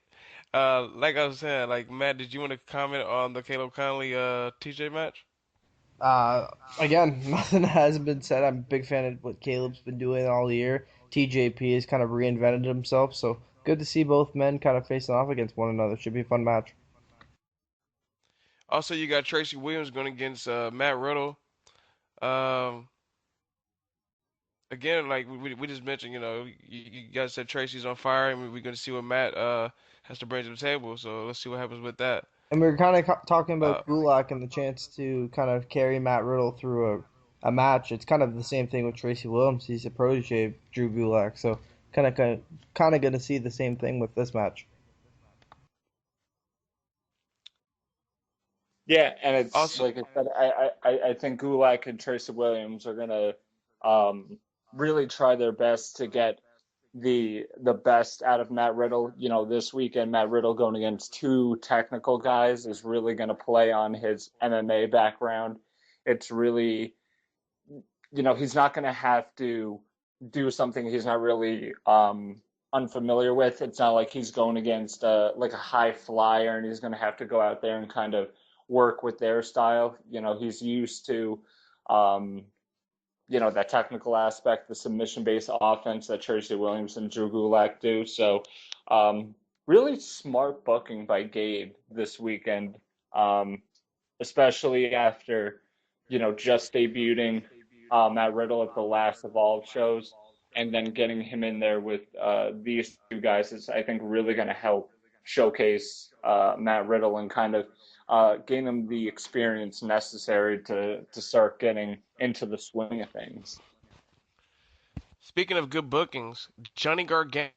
[SPEAKER 2] Like I was saying, like Matt, did you want to comment on the Caleb Conley TJ match?
[SPEAKER 6] Again, nothing hasn't been said. I'm a big fan of what Caleb's been doing all year. TJP has kind of reinvented himself, so good to see both men kind of facing off against one another. Should be a fun match.
[SPEAKER 2] Also, you got Tracy Williams going against Matt Riddle. Um, Again, like we just mentioned, you guys said Tracy's on fire, and we're going to see what Matt has to bring to the table. So let's see what happens with that.
[SPEAKER 6] And we were kind of talking
[SPEAKER 2] Uh,
[SPEAKER 6] about Gulak and the chance to kind of carry Matt Riddle through a match. It's kind of the same thing with Tracy Williams. He's a protege of Drew Gulak, so kind of going to see the same thing with this match.
[SPEAKER 3] Yeah, and it's
[SPEAKER 2] Also,
[SPEAKER 3] like I said, I think Gulak and Tracy Williams are gonna really try their best to get the best out of Matt Riddle. This weekend, Matt Riddle going against 2 technical guys is really gonna play on his MMA background. It's really, he's not gonna have to do something he's not really unfamiliar with. It's not like he's going against like a high flyer and he's gonna have to go out there and kind of work with their style. He's used to, that technical aspect, the submission-based offense that Tracy Williams and Drew Gulak do. So, really smart booking by Gabe this weekend, especially after, just debuting Matt Riddle at the last Evolve shows, and then getting him in there with these 2 guys is, I think, really going to help showcase Matt Riddle and kind of gain him the experience necessary to start getting into the swing of things.
[SPEAKER 2] speaking of good bookings, Johnny Gargano.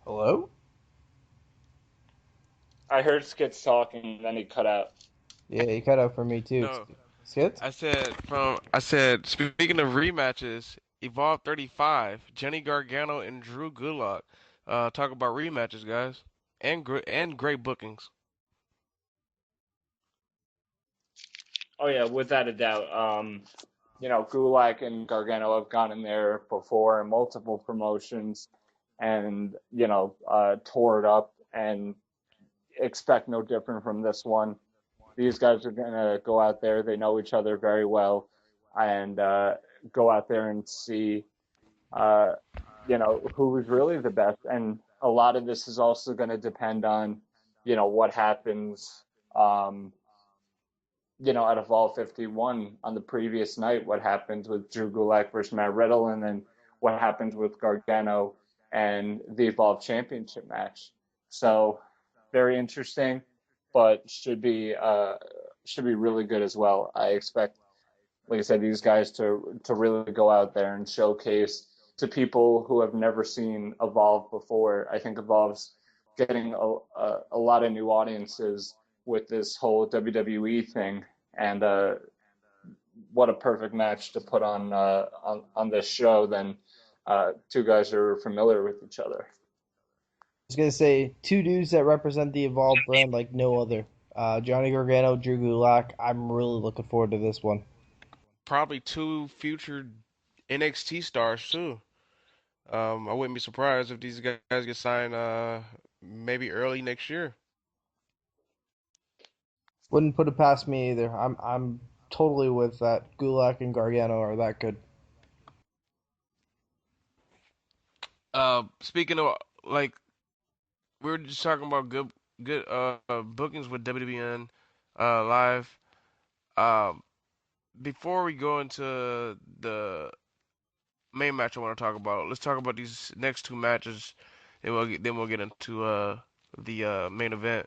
[SPEAKER 6] Hello?
[SPEAKER 3] I heard Skits talking, and then he cut out.
[SPEAKER 6] Yeah, you cut out for me too.
[SPEAKER 2] No,
[SPEAKER 6] Skits?
[SPEAKER 2] I said speaking of rematches, Evolve 35, Johnny Gargano and Drew Gulak. Talk about rematches, guys. and great bookings.
[SPEAKER 3] Oh yeah, without a doubt. Gulak and Gargano have gone in there before in multiple promotions, and tore it up, and expect no different from this one. These guys are gonna go out there. They know each other very well, and go out there and see, uh, who's really the best. And a lot of this is also going to depend on, what happens. At Evolve 51 on the previous night, what happens with Drew Gulak versus Matt Riddle, and then what happens with Gargano and the Evolve Championship match. So very interesting, but should be really good as well. I expect, like I said, these guys to really go out there and showcase to people who have never seen Evolve before. I think Evolve's getting a lot of new audiences with this whole WWE thing, and what a perfect match to put on this show. Then two guys who are familiar with each other.
[SPEAKER 6] I was gonna say two dudes that represent the Evolve brand like no other. Johnny Gargano, Drew Gulak. I'm really looking forward to this one.
[SPEAKER 2] Probably two future NXT stars too. I wouldn't be surprised if these guys get signed maybe early next year.
[SPEAKER 6] Wouldn't put it past me either. I'm totally with that. Gulak and Gargano are that good.
[SPEAKER 2] Speaking of, like, we were just talking about good bookings with WWN live. Um, Before we go into the main match I want to talk about, let's talk about these next two matches, and then we'll get into the main event.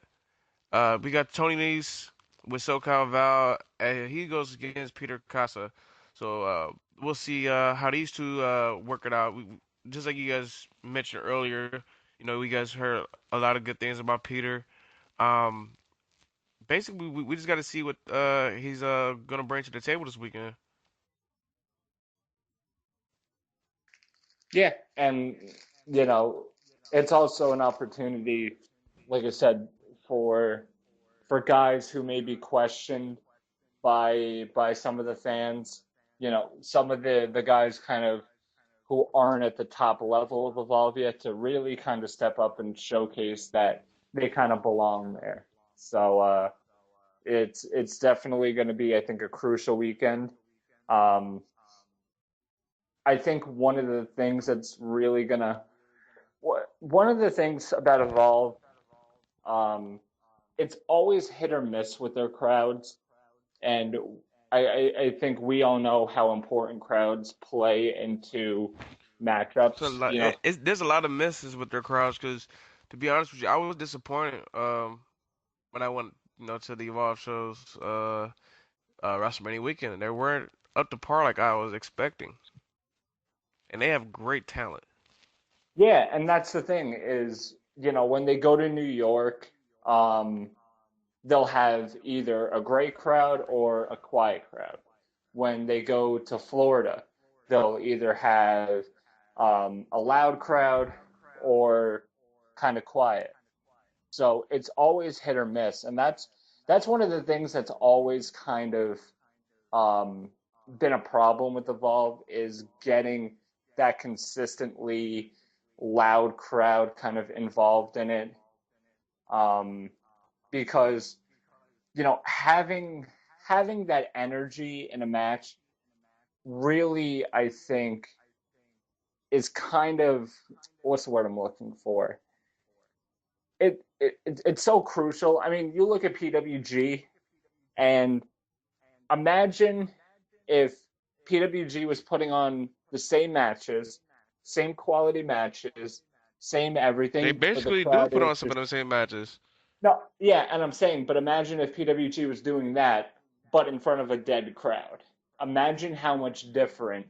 [SPEAKER 2] We got Tony Nese with SoCal Val, and he goes against Peter Casa. So we'll see how these two work it out. Just like you guys mentioned earlier, we guys heard a lot of good things about Peter. Um, Basically, we just got to see what he's gonna bring to the table this weekend.
[SPEAKER 3] Yeah, and it's also an opportunity, like I said, for guys who may be questioned by some of the fans. Some of the guys kind of who aren't at the top level of Evolve yet, to really kind of step up and showcase that they kind of belong there. So it's definitely going to be, I think, a crucial weekend. Um, I think one of the things that's really gonna one of the things about Evolve, it's always hit or miss with their crowds, and I think we all know how important crowds play into
[SPEAKER 2] So
[SPEAKER 3] matchups.
[SPEAKER 2] like, there's a lot of misses with their crowds because, to be honest with you, I was disappointed when I went to the Evolve shows WrestleMania weekend. They weren't up to par like I was expecting, and they have great talent.
[SPEAKER 3] Yeah, and that's the thing is, when they go to New York, they'll have either a great crowd or a quiet crowd. When they go to Florida, they'll either have a loud crowd or kind of quiet. So it's always hit or miss, and that's one of the things that's always kind of been a problem with Evolve, is getting that consistently loud crowd kind of involved in it, because having that energy in a match really, I think, is kind of, what's the word I'm looking for? It's so crucial. I mean, you look at PWG, and imagine if PWG was putting on the same matches, same quality matches, same everything.
[SPEAKER 2] They basically do put on some of the same matches.
[SPEAKER 3] No, yeah, and I'm saying, but imagine if PWG was doing that, but in front of a dead crowd. Imagine how much different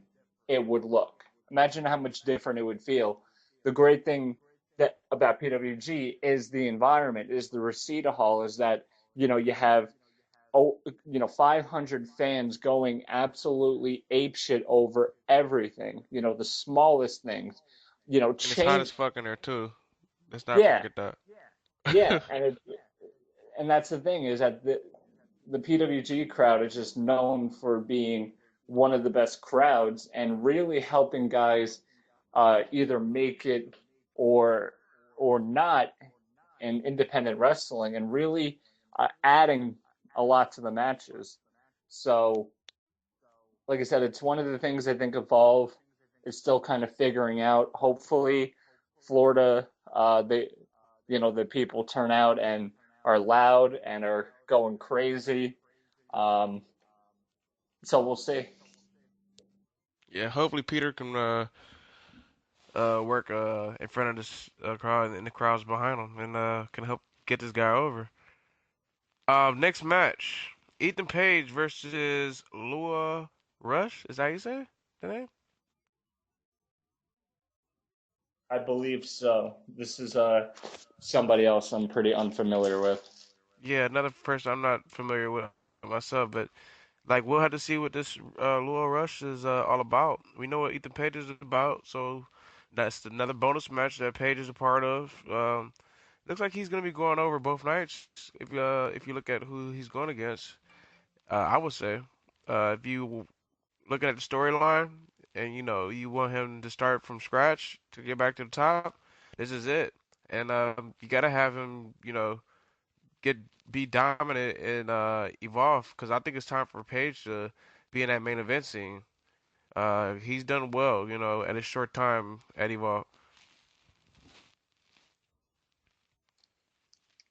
[SPEAKER 3] it would look. Imagine how much different it would feel. The great thing about PWG is the environment, is the Reseda Hall, is that you have 500 fans going absolutely apeshit over everything. The smallest things.
[SPEAKER 2] And it's hot as fuck in there too. Let's not
[SPEAKER 3] Yeah.
[SPEAKER 2] forget that.
[SPEAKER 3] Yeah, and that's the thing is that the PWG crowd is just known for being one of the best crowds and really helping guys either make it or not in independent wrestling and really adding a lot to the matches. So, like I said, it's one of the things I think Evolve is still kind of figuring out. Hopefully, Florida, the people turn out and are loud and are going crazy. Um, so we'll see.
[SPEAKER 2] Yeah, hopefully Peter can work in front of this crowd and the crowds behind him and can help get this guy over. Next match, Ethan Page versus Lua Rush. Is that how you say the name?
[SPEAKER 3] I believe so. This is somebody else I'm pretty unfamiliar with.
[SPEAKER 2] Yeah, another person I'm not familiar with myself, but like we'll have to see what this Lua Rush is all about. We know what Ethan Page is about, so that's another bonus match that Page is a part of. Looks like he's gonna be going over both nights if you look at who he's going against. I would say if you looking at the storyline and you want him to start from scratch to get back to the top, this is it. And you gotta have him, get be dominant and evolve because I think it's time for Paige to be in that main event scene. He's done well, at a short time at Evolve.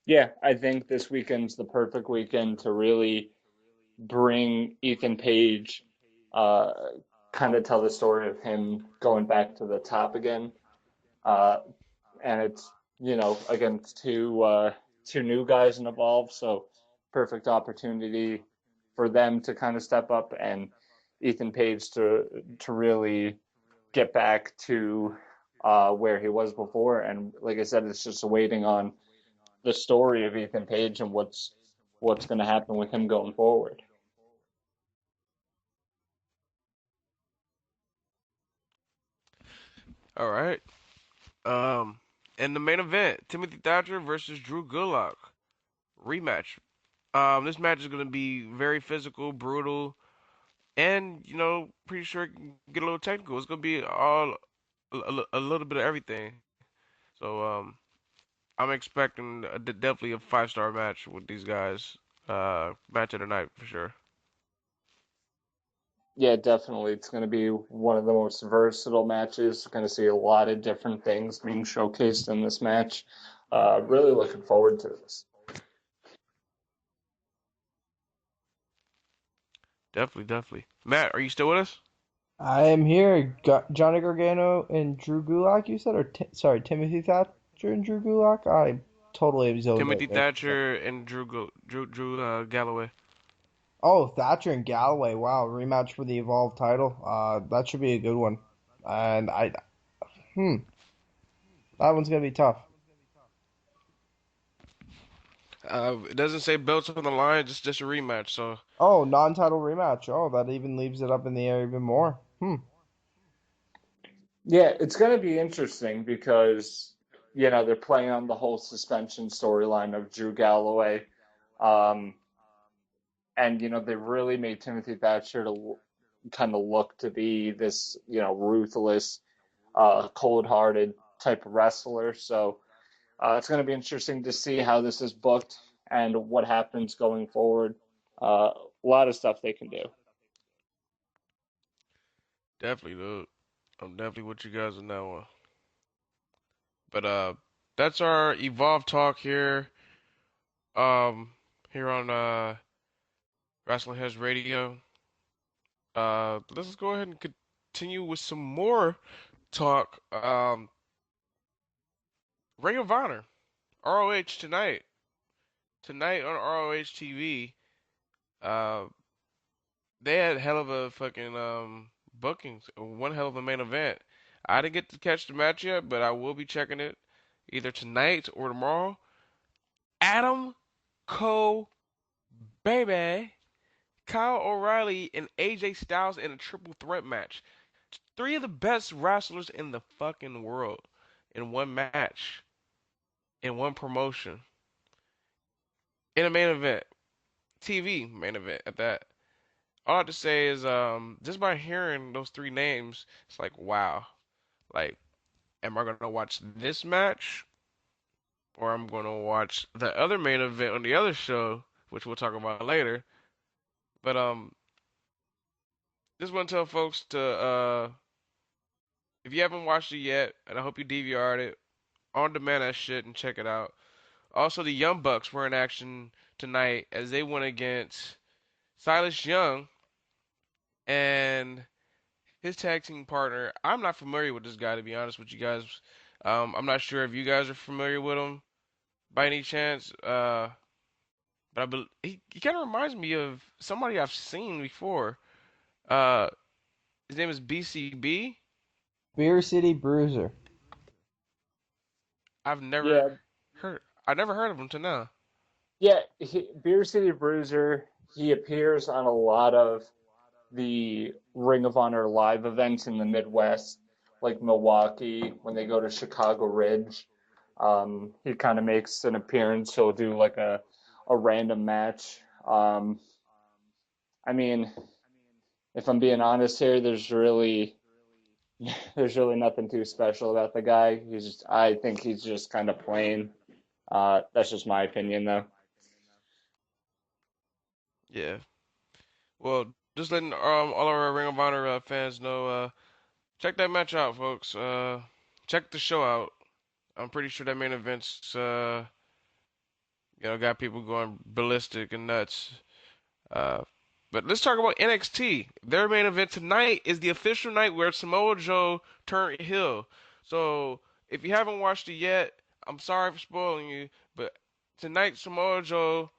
[SPEAKER 3] Yeah, I think this weekend's the perfect weekend to really bring Ethan Page, uh, kind of tell the story of him going back to the top again. Uh, and it's against two new guys in Evolve, so perfect opportunity for them to kind of step up and Ethan Page to really get back to where he was before. And like I said, it's just waiting on the story of Ethan Page and what's going to happen with him going forward.
[SPEAKER 2] All right. In the main event, Timothy Thatcher versus Drew Gulak rematch. This match is gonna be very physical, brutal, and pretty sure it can get a little technical. It's gonna be all a little bit of everything. So I'm expecting definitely a 5-star match with these guys. Match of the night for sure.
[SPEAKER 3] Yeah, definitely. It's going to be one of the most versatile matches. Going to see a lot of different things being showcased in this match. Really looking forward to this.
[SPEAKER 2] Definitely, definitely. Matt, are you still with us?
[SPEAKER 6] I am here. Johnny Gargano and Drew Gulak, you said? Or, sorry, Timothy Thatcher and Drew Gulak? I totally zoned
[SPEAKER 2] Timothy
[SPEAKER 6] out there.
[SPEAKER 2] Thatcher and Drew Galloway.
[SPEAKER 6] Oh, Thatcher and Galloway. Wow, rematch for the Evolve title. That should be a good one. And hmm, that one's gonna be tough.
[SPEAKER 2] It doesn't say belts on the line, just a rematch. So
[SPEAKER 6] Oh, non-title rematch. Oh, that even leaves it up in the air even more.
[SPEAKER 3] Yeah, it's going to be interesting because, they're playing on the whole suspension storyline of Drew Galloway. Um, and, they really made Timothy Thatcher to kind of look to be this, ruthless, cold-hearted type of wrestler. So it's going to be interesting to see how this is booked and what happens going forward. A lot of stuff they can do.
[SPEAKER 2] definitely, dude. I'm definitely with you guys on that one. But that's our Evolve talk here. Here on Wrestling Heads Radio. Let's go ahead and continue with some more talk. Ring of Honor, ROH tonight. Tonight on ROH TV. Uh, they had hell of a fucking bookings. One hell of a main event. I didn't get to catch the match yet, but I will be checking it either tonight or tomorrow. Adam Cole, baby. Kyle O'Reilly and AJ Styles in a triple threat match. Three of the best wrestlers in the fucking world in one match. in one promotion in a main event, TV main event at that. All I have to say is, just by hearing those three names, it's like, wow. Like, am I gonna watch this match, or I'm gonna watch the other main event on the other show, which we'll talk about later. But just want to tell folks to, if you haven't watched it yet, and I hope you DVR'd it, on demand that shit and check it out. Also, the Young Bucks were in action tonight as they went against Silas Young and his tag team partner. I'm not familiar with this guy, to be honest with you guys. I'm not sure if you guys are familiar with him by any chance. But he kind of reminds me of somebody I've seen before. Uh, his name is BCB.
[SPEAKER 6] Beer City Bruiser.
[SPEAKER 2] I've
[SPEAKER 3] Yeah,
[SPEAKER 2] never heard of him till now.
[SPEAKER 3] yeah. Beer City Bruiser. He appears on a lot of the Ring of Honor live events in the Midwest, like Milwaukee, when they go to Chicago Ridge. He kind of makes an appearance. He'll do like a random match. I mean, if I'm being honest here, there's really nothing too special about the guy. I think he's just kind of plain. That's just my opinion, though.
[SPEAKER 2] Yeah. Well, just letting all of our Ring of Honor fans know, check that match out, folks. Check the show out. I'm pretty sure that main event's got people going ballistic and nuts. Uh, but let's talk about NXT. Their main event tonight is the official night where Samoa Joe turned heel. So if you haven't watched it yet, I'm sorry for spoiling you, but tonight Samoa Joe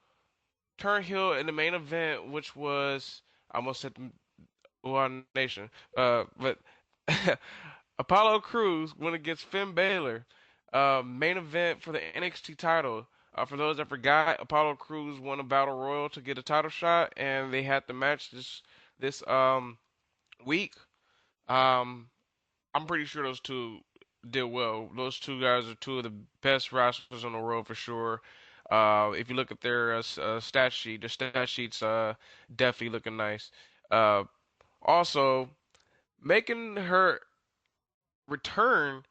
[SPEAKER 2] turned heel in the main event, which was I almost said One Nation, but Apollo Crews went against Finn Balor. Main event for the NXT title. For those that forgot, Apollo Crews won a battle royal to get a title shot, and they had the match this week. Um, I'm pretty sure those two did well. Those two guys are two of the best wrestlers in the world for sure. If you look at their stat sheet, their stat sheets definitely looking nice. Uh, Also, making her return,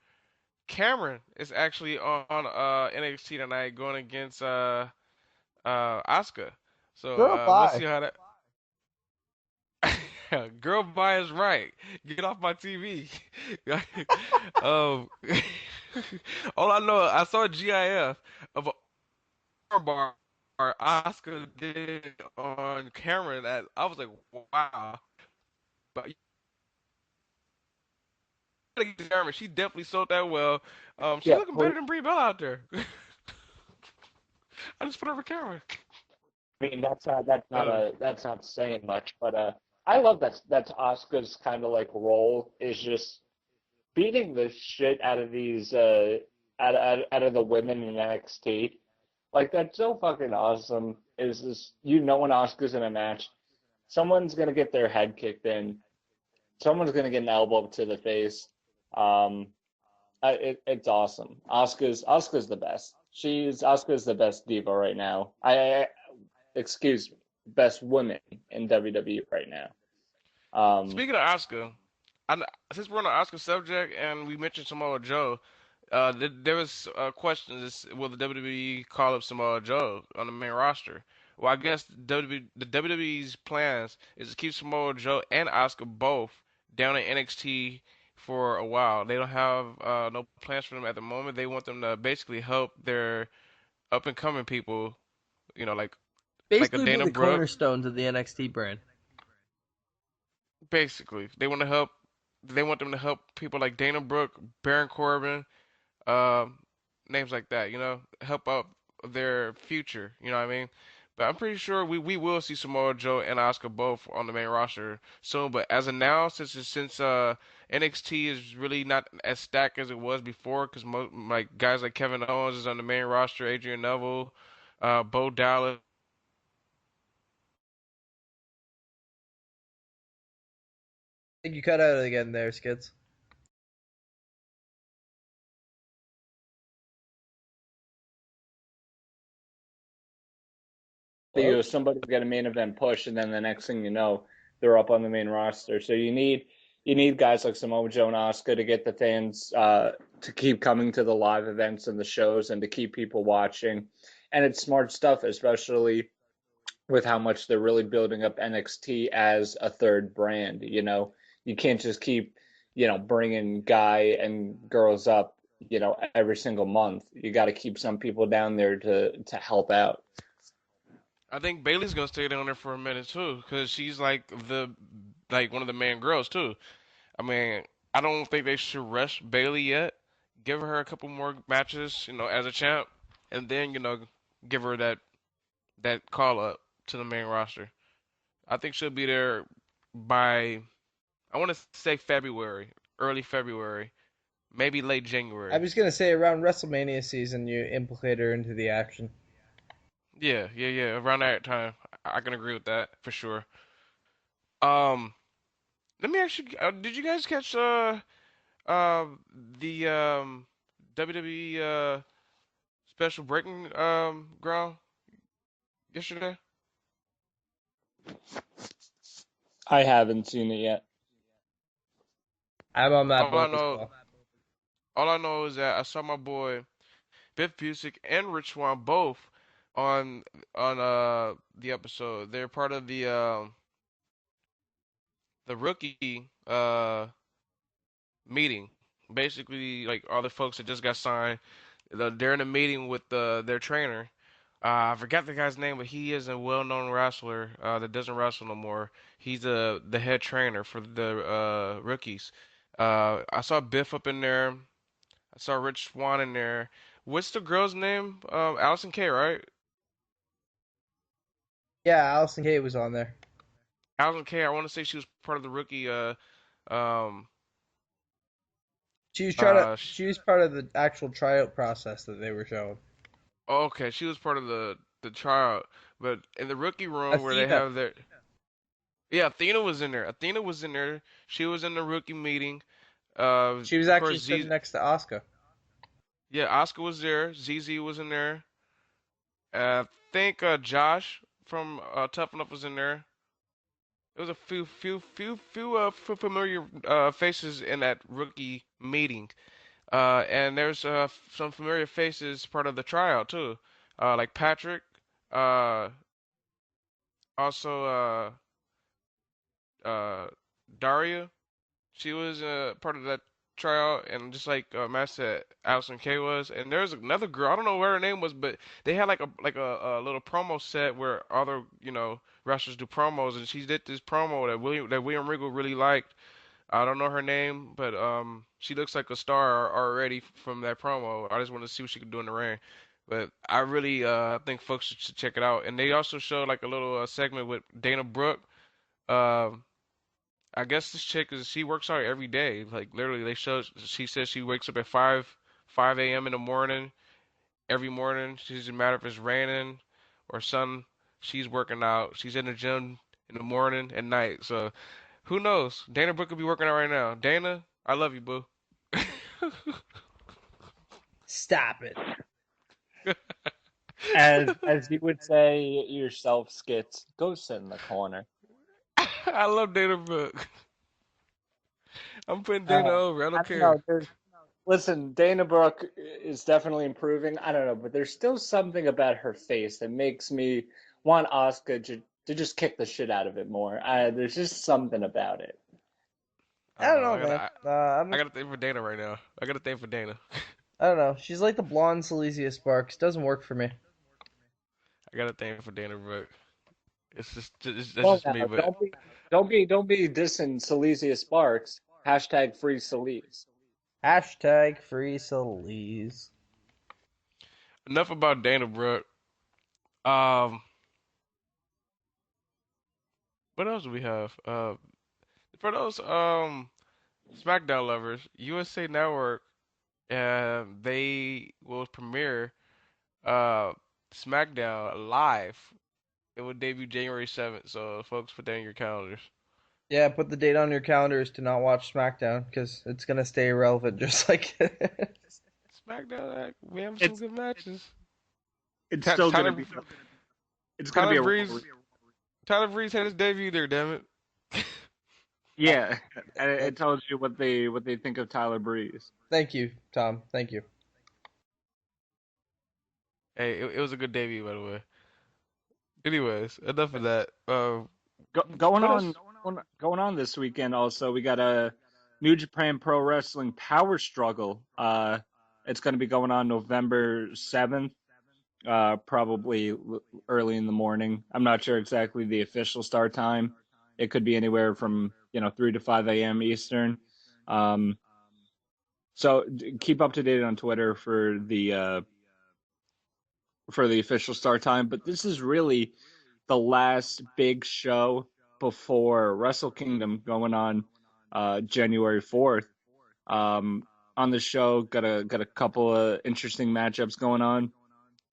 [SPEAKER 2] Cameron is actually on NXT tonight going against Asuka. So
[SPEAKER 6] Girl,
[SPEAKER 2] we'll see
[SPEAKER 6] bye.
[SPEAKER 2] how that. Girl, bye is right. Get off my TV. um, all I know, I saw a GIF of a bar Asuka did on Cameron. That I was like, wow. But Cameron, she definitely sold that well. She's
[SPEAKER 3] Yeah,
[SPEAKER 2] looking better than Brie Bella out there. I just put her for Cameron.
[SPEAKER 3] I mean
[SPEAKER 2] Uh,
[SPEAKER 3] that's not saying much, but I love that's Asuka's kind of like role is just beating the shit out of these out of the women in NXT. Like that's so fucking awesome. Is this when Asuka's in a match, someone's gonna get their head kicked in, someone's gonna get an elbow to the face. Um, it's awesome. Asuka's the best. Asuka's the best diva right now. Excuse me, best woman in WWE right now.
[SPEAKER 2] Speaking of Oscar, since we're on the Oscar subject and we mentioned Samoa Joe, there was questions: will the WWE call up Samoa Joe on the main roster? Well, I guess the WWE's plans is to keep Samoa Joe and Oscar both down in NXT for a while. They don't have no plans for them at the moment. They want them to basically help their up and coming people, like a
[SPEAKER 6] Basically, be
[SPEAKER 2] Dana
[SPEAKER 6] the
[SPEAKER 2] Brooke.
[SPEAKER 6] cornerstones of the NXT brand.
[SPEAKER 2] Basically, they want to help. They want them to help people like Dana Brooke, Baron Corbin, um, names like that. Help out their future. You know what I mean? But I'm pretty sure we will see Samoa Joe and Asuka both on the main roster soon. But as of now, since NXT is really not as stacked as it was before, because like guys like Kevin Owens is on the main roster, Adrian Neville, Bo Dallas.
[SPEAKER 6] I think you cut out again there, Skids.
[SPEAKER 3] somebody will get a main event push, and then the next thing you know, they're up on the main roster. So you need guys like Samoa Joe and Asuka to get the fans to keep coming to the live events and the shows and to keep people watching. And it's smart stuff, especially with how much they're really building up NXT as a third brand. You can't just keep, bringing guy and girls up, every single month. You got to keep some people down there to help out.
[SPEAKER 2] I think Bailey's gonna stay down there for a minute too, because she's like one of the main girls too. I mean, I don't think they should rush Bailey yet. Give her a couple more matches, as a champ, and then give her that call up to the main roster. I think she'll be there by, I want to say February, early February, maybe late January.
[SPEAKER 6] I was going to say around WrestleMania season, you implicate her into the action.
[SPEAKER 2] Yeah. Around that time, I can agree with that for sure. Let me ask you, did you guys catch the WWE special breaking ground yesterday?
[SPEAKER 3] I haven't seen it yet.
[SPEAKER 6] I'm on that
[SPEAKER 2] All I
[SPEAKER 6] boat as
[SPEAKER 2] know,
[SPEAKER 6] well.
[SPEAKER 2] all I know is that I saw my boy Biff Busick and Rich Swann both on the episode. They're part of the rookie meeting. Basically, like all the folks that just got signed, they're in a meeting with their trainer. I forgot the guy's name, but he is a well-known wrestler that doesn't wrestle no more. He's the head trainer for the rookies. I saw Biff up in there. I saw Rich Swann in there. What's the girl's name? Allison Kay, right?
[SPEAKER 6] Yeah, Allison Kay was on there.
[SPEAKER 2] Allison Kay. I want to say she was part of the rookie. Um,
[SPEAKER 6] She was
[SPEAKER 2] uh, sh-
[SPEAKER 6] she was part of the actual tryout process that they were showing.
[SPEAKER 2] oh, okay, she was part of the tryout, but in the rookie room where they
[SPEAKER 6] Athena.
[SPEAKER 2] have their, yeah, Athena was in there. Athena was in there. She was in the rookie meeting.
[SPEAKER 6] She was
[SPEAKER 2] Of
[SPEAKER 6] actually
[SPEAKER 2] course,
[SPEAKER 6] sitting next to Asuka.
[SPEAKER 2] yeah, Oscar was there. ZZ was in there. I think Josh from Tough Enough was in there. There was a few familiar faces in that rookie meeting, and there's some familiar faces part of the tryout too, like Patrick, uh, also Daria. She was part of that tryout, and just like Matt said, Allison Kay was, and there's another girl. I don't know what her name was, but they had like a little promo set where other wrestlers do promos, and she did this promo that William Regal really liked. I don't know her name, but she looks like a star already from that promo. I just want to see what she could do in the ring. But I really think folks should check it out. And they also showed like a little segment with Dana Brooke. Um, I guess this chick she works out every day. Like literally, she says she wakes up at 5 a.m. in the morning every morning. She doesn't matter if it's raining or sun. She's working out. She's in the gym in the morning and night. So who knows? Dana Brooke could be working out right now. Dana, I love you, boo.
[SPEAKER 6] Stop it.
[SPEAKER 3] As you would say yourself, Skits, go sit in the corner.
[SPEAKER 2] I love Dana Brooke. I'm putting Dana over. I don't care.
[SPEAKER 3] Know, listen, Dana Brooke is definitely improving. I don't know, but there's still something about her face that makes me want Asuka to just kick the shit out of it more. There's just something about it.
[SPEAKER 6] I don't know, man.
[SPEAKER 2] I got a thing for Dana right now. I got a thing for Dana.
[SPEAKER 6] I don't know. She's like the blonde Silesia Sparks. Doesn't work for me.
[SPEAKER 2] I got a thing for Dana Brooke. It's that's
[SPEAKER 3] Well,
[SPEAKER 2] just me, but
[SPEAKER 3] don't be dissing Silesia Sparks. Hashtag free Celise.
[SPEAKER 6] Hashtag free Celise.
[SPEAKER 2] enough about Dana Brooke. Um, what else do we have? For those SmackDown lovers, USA Network, they will premiere uh SmackDown live. It will debut January 7th, so folks, put that in your calendars.
[SPEAKER 6] Yeah, put the date on your calendars to not watch SmackDown because it's gonna stay irrelevant, just like.
[SPEAKER 2] SmackDown, we have some good matches.
[SPEAKER 3] It's
[SPEAKER 2] Ty-
[SPEAKER 3] still
[SPEAKER 2] Tyler,
[SPEAKER 3] going to be it's gonna be a
[SPEAKER 2] Tyler Breeze had his debut there. Damn it.
[SPEAKER 3] yeah. And it tells you what they think of Tyler Breeze.
[SPEAKER 6] Thank you, Tom. Thank you.
[SPEAKER 2] Hey, it was a good debut, by the way. Anyways, enough of that.
[SPEAKER 3] Going
[SPEAKER 2] What
[SPEAKER 3] on
[SPEAKER 2] else?
[SPEAKER 3] going on this weekend. Also, we got a New Japan Pro Wrestling Power Struggle. It's going to be going on November 7th. Probably early in the morning. I'm not sure exactly the official start time. It could be anywhere from 3 to 5 a.m. Eastern. So keep up to date on Twitter for the official start time. But this is really the last big show before Wrestle Kingdom going on January 4th. On the show, got a couple of interesting matchups going on.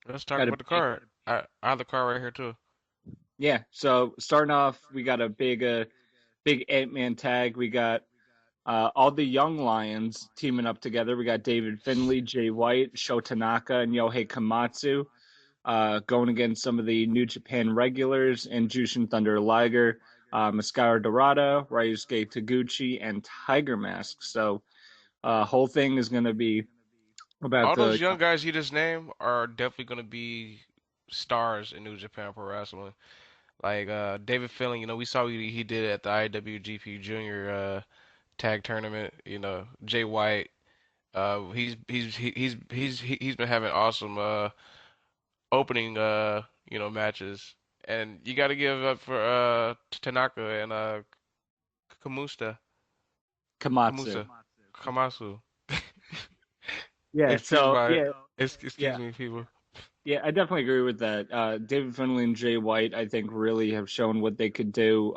[SPEAKER 2] Let's talk about the card. I have the card right here too.
[SPEAKER 3] Yeah, so starting off, we got a big 8-man tag. We got all the young lions teaming up together. We got David Finlay, Jay White, Sho Tanaka, and Yohei Komatsu going against some of the New Japan regulars and Jushin Thunder Liger, Mascara Dorada, Ryusuke Taguchi, and Tiger Mask. So whole thing is going to be about
[SPEAKER 2] all those young guys you just named are definitely going to be stars in New Japan Pro Wrestling. Like David Finlay, we saw what he did at the IWGP Junior tag tournament. Jay White, he's been having awesome opening matches, and you got to give up for Tanaka and Kamusta
[SPEAKER 3] Kamatsu.
[SPEAKER 2] Kamasu.
[SPEAKER 3] Yeah,
[SPEAKER 2] Excuse me, people.
[SPEAKER 3] Yeah, I definitely agree with that. David Finlay and Jay White, I think, really have shown what they could do.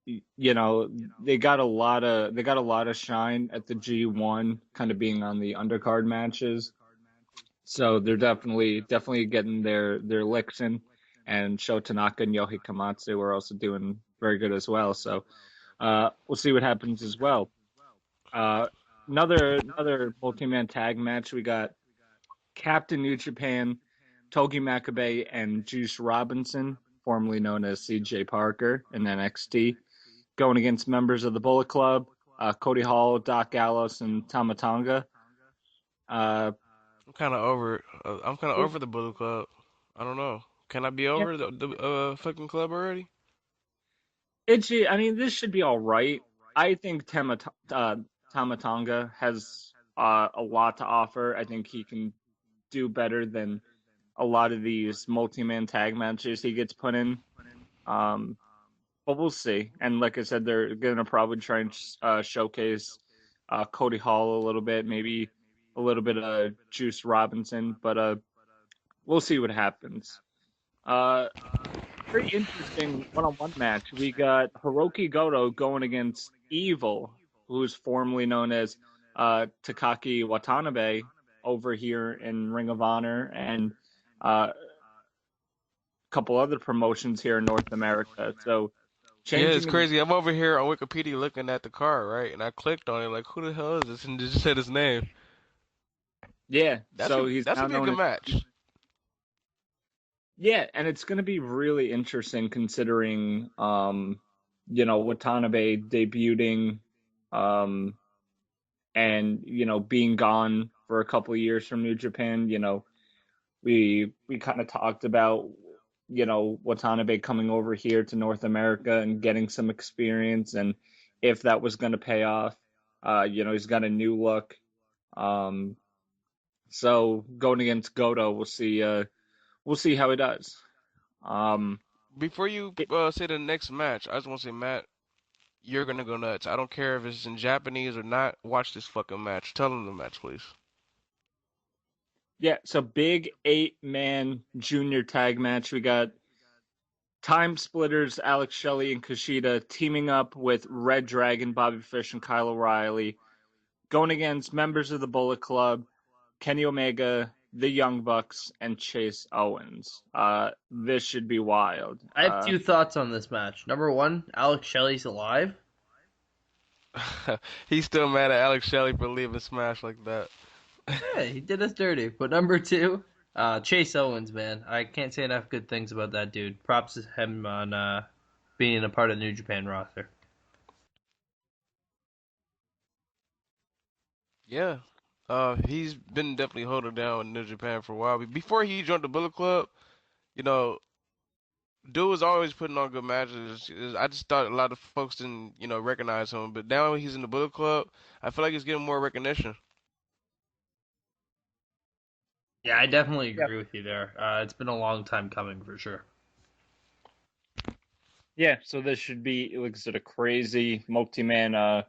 [SPEAKER 3] They got a lot of shine at the G1, kind of being on the undercard matches. So they're definitely getting their licks in, and Sho Tanaka and Yohei Komatsu are also doing very good as well. So we'll see what happens as well. Another multi-man tag match. We got Captain New Japan, Togi Makabe, and Juice Robinson, formerly known as CJ Parker in NXT, going against members of the Bullet Club, Cody Hall, Doc Gallows, and Tama Tonga.
[SPEAKER 2] I'm kind of over. I'm kind of over the Bullet Club. I don't know. Can I be over the fucking club already?
[SPEAKER 3] This should be all right. I think Tama Tonga has a lot to offer. I think he can do better than a lot of these multi-man tag matches he gets put in. But we'll see. And like I said, they're going to probably try and showcase Cody Hall a little bit, maybe a little bit of Juice Robinson, but we'll see what happens. Very interesting one-on-one match. We got Hiroki Goto going against Evil, who's formerly known as Takaki Watanabe over here in Ring of Honor, and a couple other promotions here in North America. So,
[SPEAKER 2] it's crazy. I'm over here on Wikipedia looking at the card, right? And I clicked on it, like, who the hell is this? And it just said his name.
[SPEAKER 3] Yeah,
[SPEAKER 2] that's gonna be a good match.
[SPEAKER 3] Yeah, and it's going to be really interesting considering, Watanabe debuting, and being gone for a couple of years from New Japan. We kind of talked about Watanabe coming over here to North America and getting some experience, and if that was going to pay off. He's got a new look. So going against Goto, we'll see how he does.
[SPEAKER 2] Before you say the next match, I just want to say, Matt, you're gonna go nuts. I don't care if it's in Japanese or not. Watch this fucking match. Tell them the match, please.
[SPEAKER 3] Yeah, so big 8-man junior tag match. We got Time Splitters, Alex Shelley and Kushida teaming up with Red Dragon, Bobby Fish, and Kyle O'Reilly, going against members of the Bullet Club, Kenny Omega, the Young Bucks, and Chase Owens. This should be wild.
[SPEAKER 6] I have two thoughts on this match. Number one, Alex Shelley's alive.
[SPEAKER 2] He's still mad at Alex Shelley for leaving Smash like that.
[SPEAKER 6] Yeah, he did us dirty. But number two, Chase Owens, man. I can't say enough good things about that dude. Props to him on being a part of New Japan roster.
[SPEAKER 2] Yeah. He's been definitely holding down in New Japan for a while. Before he joined the Bullet Club, you know, dude was always putting on good matches. I just thought a lot of folks didn't, recognize him. But now he's in the Bullet Club, I feel like he's getting more recognition.
[SPEAKER 6] Yeah, I definitely agree with you there. It's been a long time coming for sure.
[SPEAKER 3] Yeah, so this should be, like I said, a crazy multi-man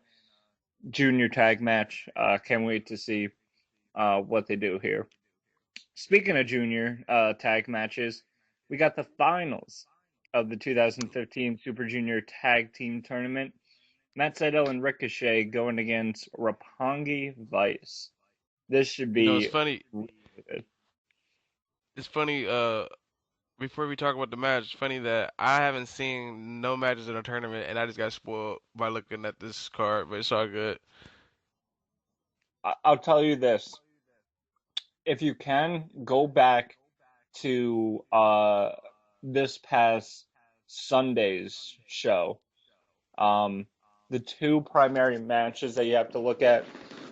[SPEAKER 3] junior tag match. Can't wait to see what they do here. Speaking of junior tag matches, we got the finals of the 2015 Super Junior Tag Team Tournament. Matt Sydal and Ricochet going against Roppongi Vice. This should
[SPEAKER 2] It's
[SPEAKER 3] be
[SPEAKER 2] funny.
[SPEAKER 3] really good.
[SPEAKER 2] It's funny. Before we talk about the match, it's funny that I haven't seen no matches in the tournament, and I just got spoiled by looking at this card. But it's all good.
[SPEAKER 3] I'll tell you this. If you can, go back to this past Sunday's show. The two primary matches that you have to look at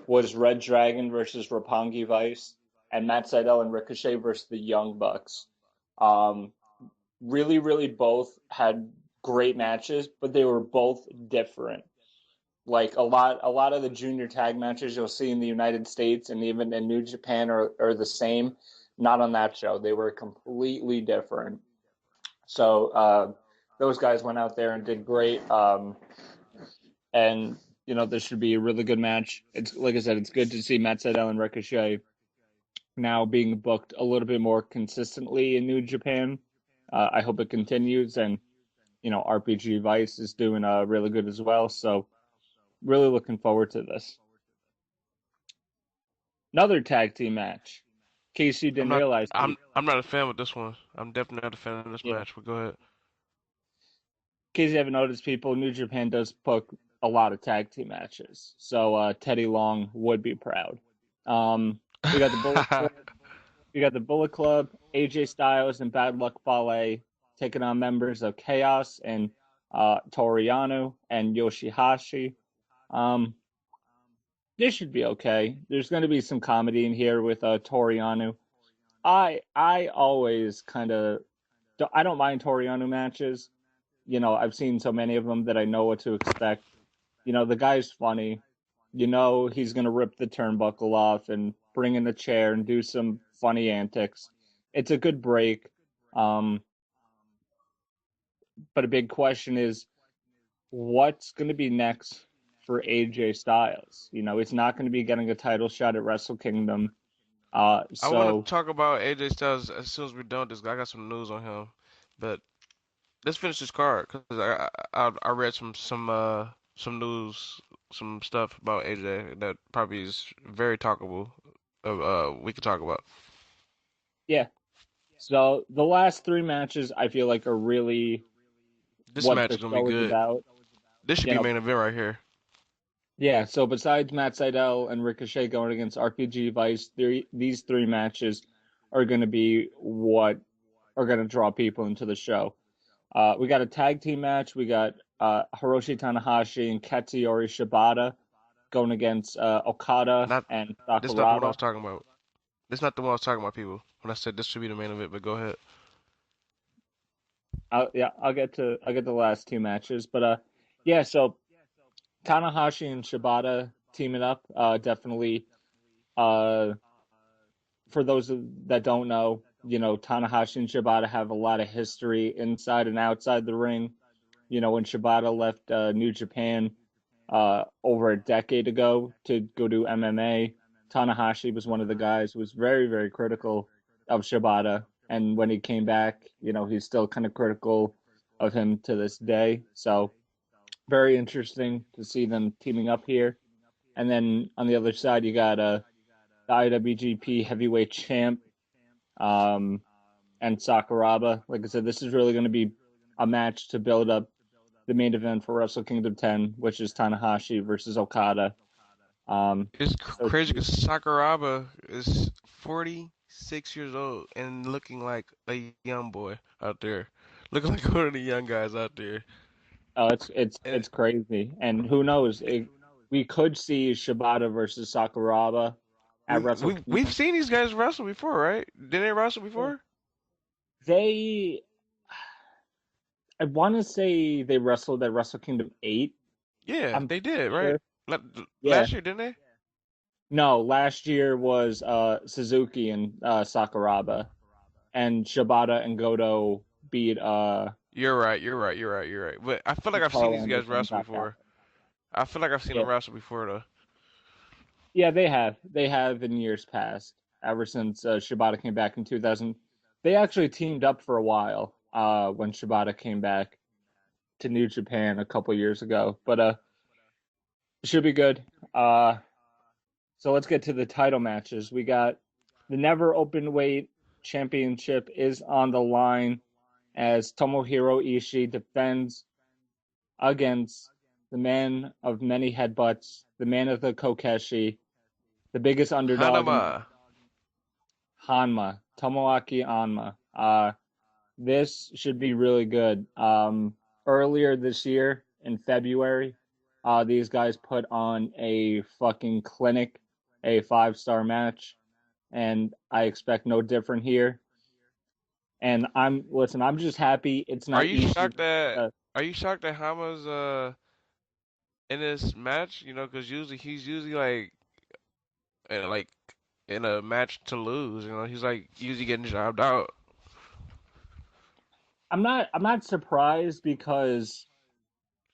[SPEAKER 3] was Red Dragon versus Roppongi Vice and Matt Sydal and Ricochet versus the Young Bucks. Really, really both had great matches, but they were both different. Like a lot of the junior tag matches you'll see in the United States and even in New Japan are the same. Not on that show. They were completely different. So those guys went out there and did great. And this should be a really good match. It's like I said, it's good to see Matt Sydal and Ricochet now being booked a little bit more consistently in New Japan. I hope it continues, and RPG Vice is doing really good as well. So really looking forward to this. Another tag team match. In case you didn't realize,
[SPEAKER 2] I'm not a fan with this one. I'm definitely not a fan of this match. But go ahead.
[SPEAKER 3] In case you haven't noticed, people, New Japan does book a lot of tag team matches. So Teddy Long would be proud. We got the Bullet Club. We got the Bullet Club, AJ Styles and Bad Luck Fale taking on members of Chaos and Toriano and Yoshihashi. This should be okay. There's going to be some comedy in here with Toriano. I always I don't mind Toriano matches. I've seen so many of them that I know what to expect. The guy's funny. He's going to rip the turnbuckle off and bring in the chair and do some funny antics. It's a good break. But a big question is, what's going to be next for AJ Styles? It's not going to be getting a title shot at Wrestle Kingdom.
[SPEAKER 2] I want to talk about AJ Styles as soon as we're done with this. I got some news on him, but let's finish this card because I read some news, some stuff about AJ that probably is very talkable. We could talk about.
[SPEAKER 3] Yeah. So the last three matches I feel like are really
[SPEAKER 2] this
[SPEAKER 3] what
[SPEAKER 2] match
[SPEAKER 3] the
[SPEAKER 2] is gonna be
[SPEAKER 3] show is
[SPEAKER 2] good.
[SPEAKER 3] about.
[SPEAKER 2] This should be main event right here.
[SPEAKER 3] Yeah. So besides Matt Sydal and Ricochet going against RPG Vice, these three matches are going to be what are going to draw people into the show. We got a tag team match. We got Hiroshi Tanahashi and Katsuyori Shibata going against Okada and Sakuraba.
[SPEAKER 2] This is not the one I was talking about. This is not the one I was talking about, people. When I said this should be the main event, but go ahead.
[SPEAKER 3] I'll get the last two matches, but so Tanahashi and Shibata teaming up, definitely. For those that don't know, Tanahashi and Shibata have a lot of history inside and outside the ring. When Shibata left New Japan over a decade ago to go do MMA, Tanahashi was one of the guys who was very, very critical of Shibata. And when he came back, he's still kind of critical of him to this day. So very interesting to see them teaming up here. And then on the other side, you got the IWGP Heavyweight Champ and Sakuraba. Like I said, this is really going to be a match to build up the main event for Wrestle Kingdom 10, which is Tanahashi versus Okada.
[SPEAKER 2] It's crazy because Sakuraba is 40 6 years old and looking like a young boy out there, looking like one of the young guys out there.
[SPEAKER 3] Oh, it's
[SPEAKER 2] And
[SPEAKER 3] it's crazy, and who knows? We could see Shibata versus Sakuraba at Wrestle
[SPEAKER 2] we've
[SPEAKER 3] Kingdom.
[SPEAKER 2] seen these guys wrestle before, right? Didn't they wrestle before?
[SPEAKER 3] They, I want to say they wrestled at Wrestle Kingdom 8.
[SPEAKER 2] Yeah,
[SPEAKER 3] I'm
[SPEAKER 2] they did, right?
[SPEAKER 3] sure.
[SPEAKER 2] La-
[SPEAKER 3] Yeah.
[SPEAKER 2] Last year, didn't they?
[SPEAKER 3] No, last year was Suzuki and Sakuraba, and Shibata and Goto beat
[SPEAKER 2] You're right. You're right. You're right. You're right. But I feel like I've seen
[SPEAKER 3] Carl
[SPEAKER 2] these guys
[SPEAKER 3] Anderson and
[SPEAKER 2] wrestle
[SPEAKER 3] Taka.
[SPEAKER 2] before. I feel like I've seen
[SPEAKER 3] Yeah,
[SPEAKER 2] them wrestle before, though.
[SPEAKER 3] yeah, they have. They have in years past. Ever since Shibata came back in 2000, they actually teamed up for a while. When Shibata came back to New Japan a couple years ago, but it should be good. So let's get to the title matches. We got the Never Openweight Championship is on the line as Tomohiro Ishii defends against the man of many headbutts, the man of the Kokeshi, the biggest underdog in
[SPEAKER 2] Hanama.
[SPEAKER 3] Hanma, Tomoaki Hanma. This should be really good. Earlier this year in February, these guys put on a fucking clinic, a 5-star match, and I expect no different here. And I'm just happy it's
[SPEAKER 2] Are
[SPEAKER 3] not
[SPEAKER 2] you
[SPEAKER 3] Ishii.
[SPEAKER 2] shocked that? Are you shocked that Hama's in this match? You know, because usually he's usually like in a match to lose. You know, he's like usually getting jobbed out.
[SPEAKER 3] I'm not surprised because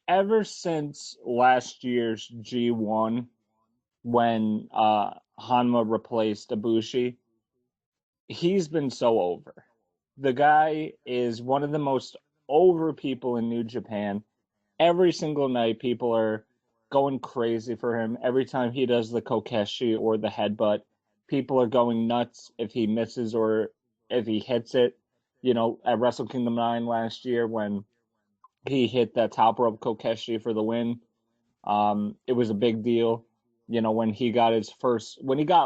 [SPEAKER 3] ever since last year's G1 when Hanma replaced Ibushi, he's been so over. The guy is one of the most over people in New Japan. Every single night, people are going crazy for him. Every time he does the Kokeshi or the headbutt, people are going nuts if he misses or if he hits it. You know, at Wrestle Kingdom 9 last year when he hit that top rope Kokeshi for the win, it was a big deal. You know, when he got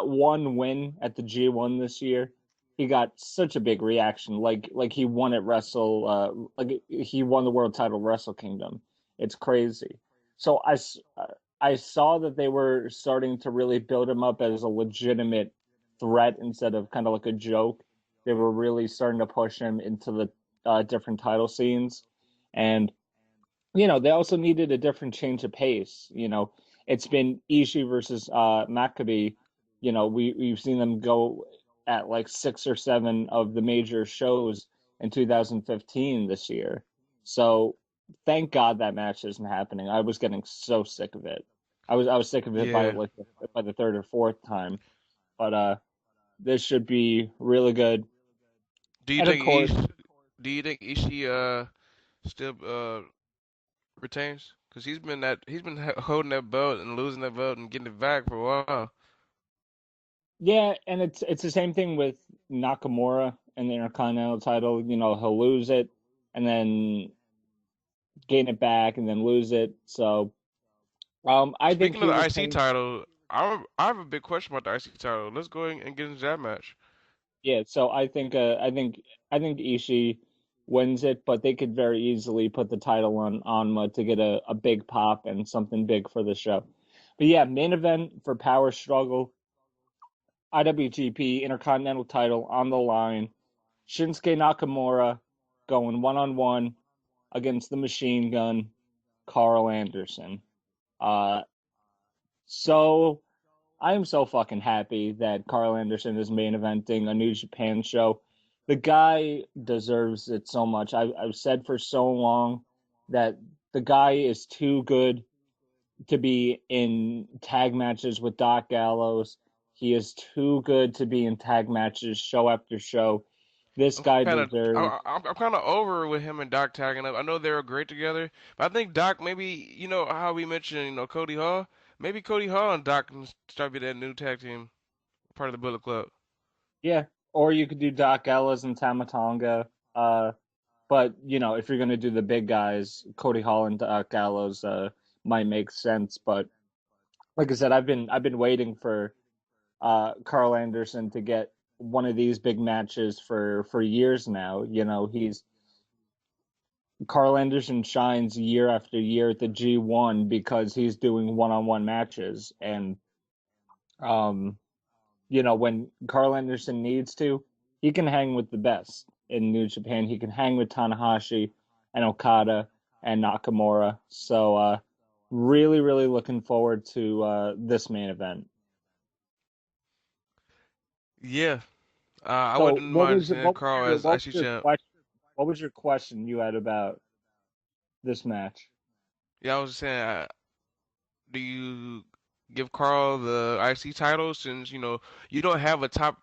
[SPEAKER 3] one win at the G1 this year, he got such a big reaction, like he won at like he won the world title Wrestle Kingdom. It's crazy. So I saw that they were starting to really build him up as a legitimate threat instead of kind of like a joke. They were really starting to push him into the different title scenes, and they also needed a different change of pace. It's been Ishii versus Maccabi. We've seen them go at like 6 or 7 of the major shows in 2015 this year. So thank God that match isn't happening. I was getting so sick of it. I was sick of it by
[SPEAKER 2] Yeah.
[SPEAKER 3] by the third or fourth time. But this should be really good.
[SPEAKER 2] Do you
[SPEAKER 3] And of
[SPEAKER 2] think
[SPEAKER 3] course,
[SPEAKER 2] Ishii still retains? Because he's been holding that belt and losing that belt and getting it back for a while.
[SPEAKER 3] yeah, and it's the same thing with Nakamura and the Intercontinental title. He'll lose it and then gain it back and then lose it. So I think
[SPEAKER 2] Speaking of
[SPEAKER 3] he
[SPEAKER 2] the IC
[SPEAKER 3] retains.
[SPEAKER 2] title, I have a big question about the IC title. Let's go ahead and get into that match.
[SPEAKER 3] Yeah, so I think Ishii wins it, but they could very easily put the title on Onma to get a big pop and something big for the show. But yeah, main event for Power Struggle, IWGP Intercontinental title on the line. Shinsuke Nakamura going one-on-one against the Machine Gun, Carl Anderson. Uh, so I am so fucking happy that Carl Anderson is main eventing a New Japan show. The guy deserves it so much. I've said for so long that the guy is too good to be in tag matches with Doc Gallows. He is too good to be in tag matches show after show. This guy deserves.
[SPEAKER 2] I'm kind of over with him and Doc tagging up. I know they were great together, but I think Doc maybe how we mentioned Cody Hall. Maybe Cody Hall and Doc can start be that new tag team, part of the Bullet Club.
[SPEAKER 3] Yeah, or you could do Doc Gallows and Tamatonga. But if you're gonna do the big guys, Cody Hall and Doc Gallows might make sense. But like I said, I've been waiting for Carl Anderson to get one of these big matches for years now. You know, Carl Anderson shines year after year at the G1 because he's doing one-on-one matches. And, you know, when Carl Anderson needs to, he can hang with the best in New Japan. He can hang with Tanahashi and Okada and Nakamura. So, really, really looking forward to this main event.
[SPEAKER 2] Yeah. I
[SPEAKER 3] So,
[SPEAKER 2] wouldn't mind seeing Carl as IC champ.
[SPEAKER 3] what was your question you had about this match?
[SPEAKER 2] Yeah, I was saying, do you give Carl the IC title since, you don't have a top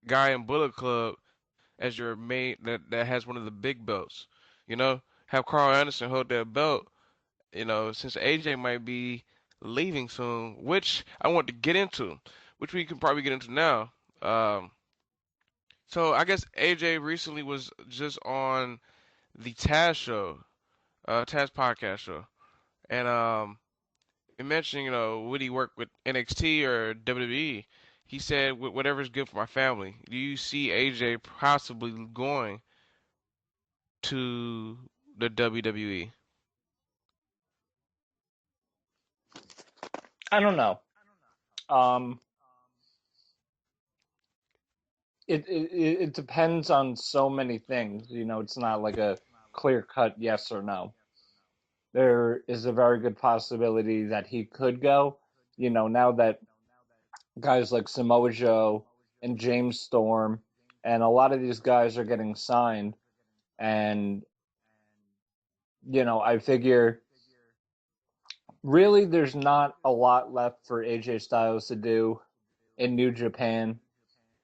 [SPEAKER 2] guy in Bullet Club as your main that has one of the big belts? Have Carl Anderson hold that belt, since AJ might be leaving soon, which I want to get into, which we can probably get into now. So I guess AJ recently was just on the Taz show, Taz podcast show, and it mentioned, would he work with NXT or WWE? He said, whatever's good for my family. Do you see AJ possibly going to the WWE?
[SPEAKER 3] I don't know. It depends on so many things. You know, it's not like a clear-cut yes or no. There is a very good possibility that he could go. You know, now that guys like Samoa Joe and James Storm and a lot of these guys are getting signed, and I figure really there's not a lot left for AJ Styles to do in New Japan.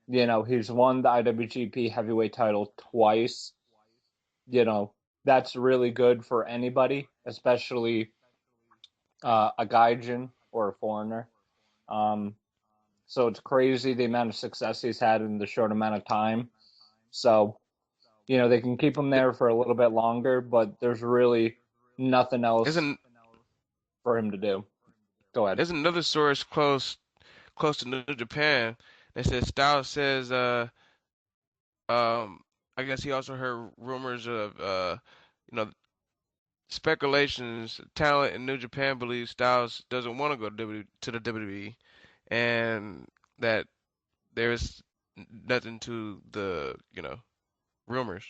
[SPEAKER 3] You know, he's won the IWGP Heavyweight title twice. You know, that's really good for anybody, especially a Gaijin or a foreigner. So it's crazy the amount of success he's had in the short amount of time. So, they can keep him there for a little bit longer, but there's really nothing else for him to do. Go ahead.
[SPEAKER 2] There's another source close to New Japan that says Styles says, I guess he also heard rumors of, speculations. Talent in New Japan believes Styles doesn't want to go to the WWE, and that there's nothing to the, rumors.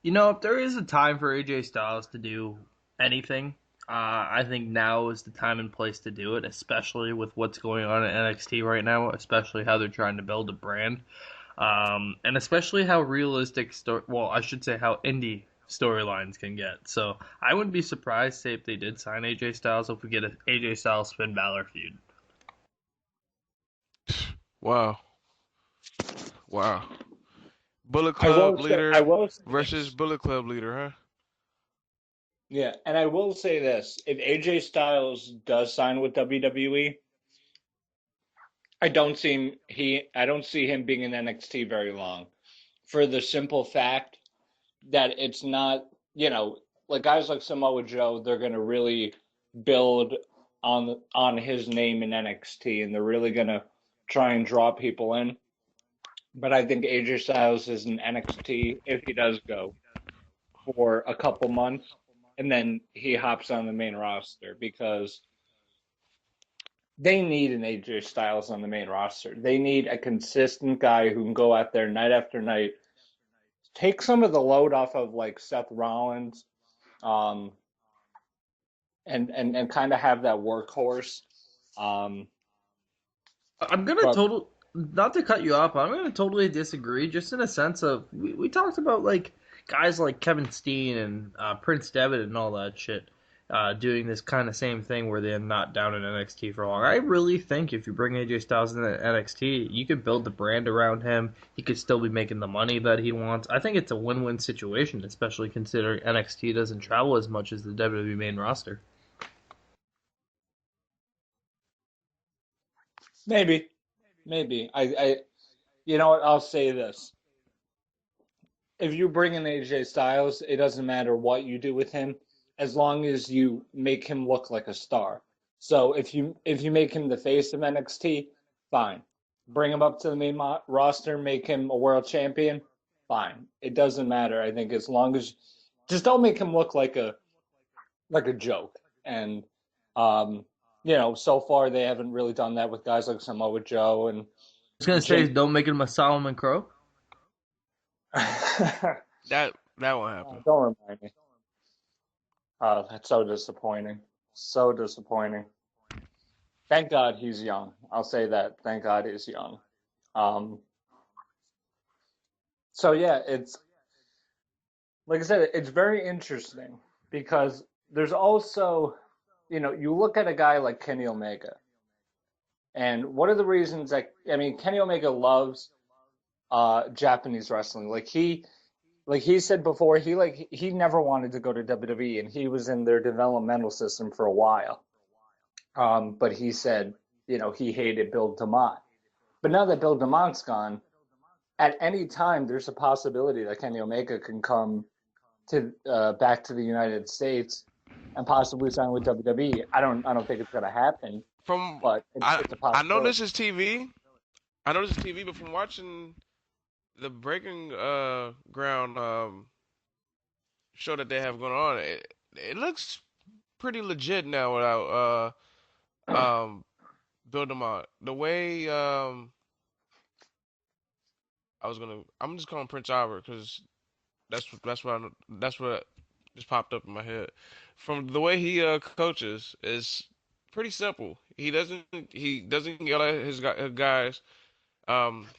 [SPEAKER 6] If there is a time for AJ Styles to do anything, I think now is the time and place to do it, especially with what's going on at NXT right now, especially how they're trying to build a brand, and especially how realistic I should say how indie storylines can get. So I wouldn't be surprised, say, if they did sign AJ Styles, if we get an AJ Styles Finn Balor feud.
[SPEAKER 2] Wow. Bullet Club leader versus Bullet Club leader, huh?
[SPEAKER 3] Yeah, and I will say this. If AJ Styles does sign with WWE, I don't see him being in NXT very long. For the simple fact that it's not, like guys like Samoa Joe, they're going to really build on his name in NXT, and they're really going to try and draw people in. But I think AJ Styles is in NXT if he does go for a couple months, and then he hops on the main roster because they need an AJ Styles on the main roster. They need a consistent guy who can go out there night after night, take some of the load off of like Seth Rollins, and kind of have that workhorse.
[SPEAKER 6] I'm gonna not to cut you off, but I'm gonna totally disagree. Just in a sense of we talked about like guys like Kevin Steen and Prince Devitt and all that shit. Doing this kind of same thing where they're not down in NXT for long. I really think if you bring AJ Styles into NXT, you could build the brand around him. He could still be making the money that he wants. I think it's a win-win situation, especially considering NXT doesn't travel as much as the WWE main roster.
[SPEAKER 3] Maybe. I you know what? I'll say this. If you bring in AJ Styles, it doesn't matter what you do with him, as long as you make him look like a star. So if you make him the face of NXT, fine. bring him up to the main roster, make him a world champion, fine. It doesn't matter. I think as long as just don't make him look like a joke. And so far they haven't really done that with guys like Samoa Joe and
[SPEAKER 6] I was gonna say, don't make him a Solomon Crow.
[SPEAKER 2] That won't happen.
[SPEAKER 3] Don't remind me. That's so disappointing. So disappointing. Thank God he's young. I'll say that. Thank God he's young. So yeah, it's like I said, it's very interesting because there's also, you look at a guy like Kenny Omega, and what are the reasons that Kenny Omega loves Japanese wrestling. Like he said before, he never wanted to go to WWE, and he was in their developmental system for a while. But he said, he hated Bill DeMott. But now that Bill DeMott's gone, at any time there's a possibility that Kenny Omega can come to back to the United States and possibly sign with WWE. I don't think it's gonna happen. But it's a possibility.
[SPEAKER 2] I know this is TV. But from watching the Breaking Ground show that they have going on, it looks pretty legit now without Bill DeMott. The way I'm just calling Prince Albert because that's what just popped up in my head. From the way he coaches is pretty simple. He doesn't yell at his guys.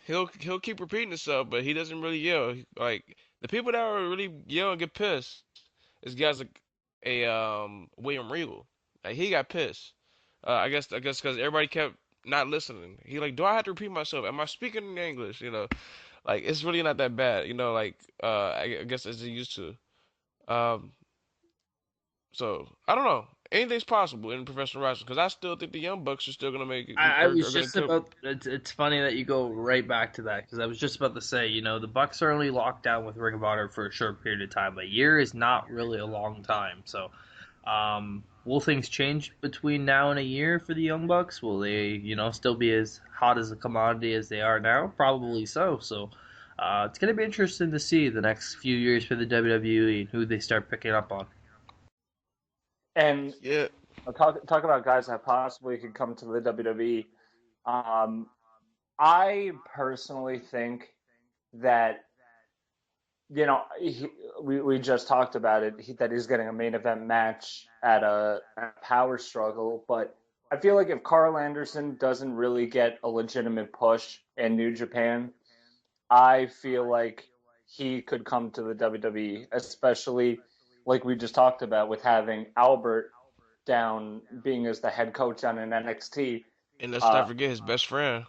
[SPEAKER 2] He'll keep repeating himself, but he doesn't really yell. Like the people that are really yell and get pissed is guys like William Regal. Like he got pissed. I guess because everybody kept not listening. He like, do I have to repeat myself? Am I speaking in English? Like it's really not that bad. Like I guess as he used to. So I don't know. Anything's possible in professional wrestling because I still think the Young Bucks are still gonna make it.
[SPEAKER 6] I was just about. It's funny that you go right back to that because I was just about to say, the Bucks are only locked down with Ring of Honor for a short period of time. A year is not really a long time. So, will things change between now and a year for the Young Bucks? Will they, still be as hot as a commodity as they are now? Probably so. So, it's gonna be interesting to see the next few years for the WWE and who they start picking up on.
[SPEAKER 3] And
[SPEAKER 2] yeah,
[SPEAKER 3] talk about guys that possibly could come to the WWE. I personally think that we just talked about it. That he's getting a main event match at a Power Struggle, but I feel like if Carl Anderson doesn't really get a legitimate push in New Japan, I feel like he could come to the WWE, especially like we just talked about with having Albert down being as the head coach on an NXT.
[SPEAKER 2] And let's not forget his best friend.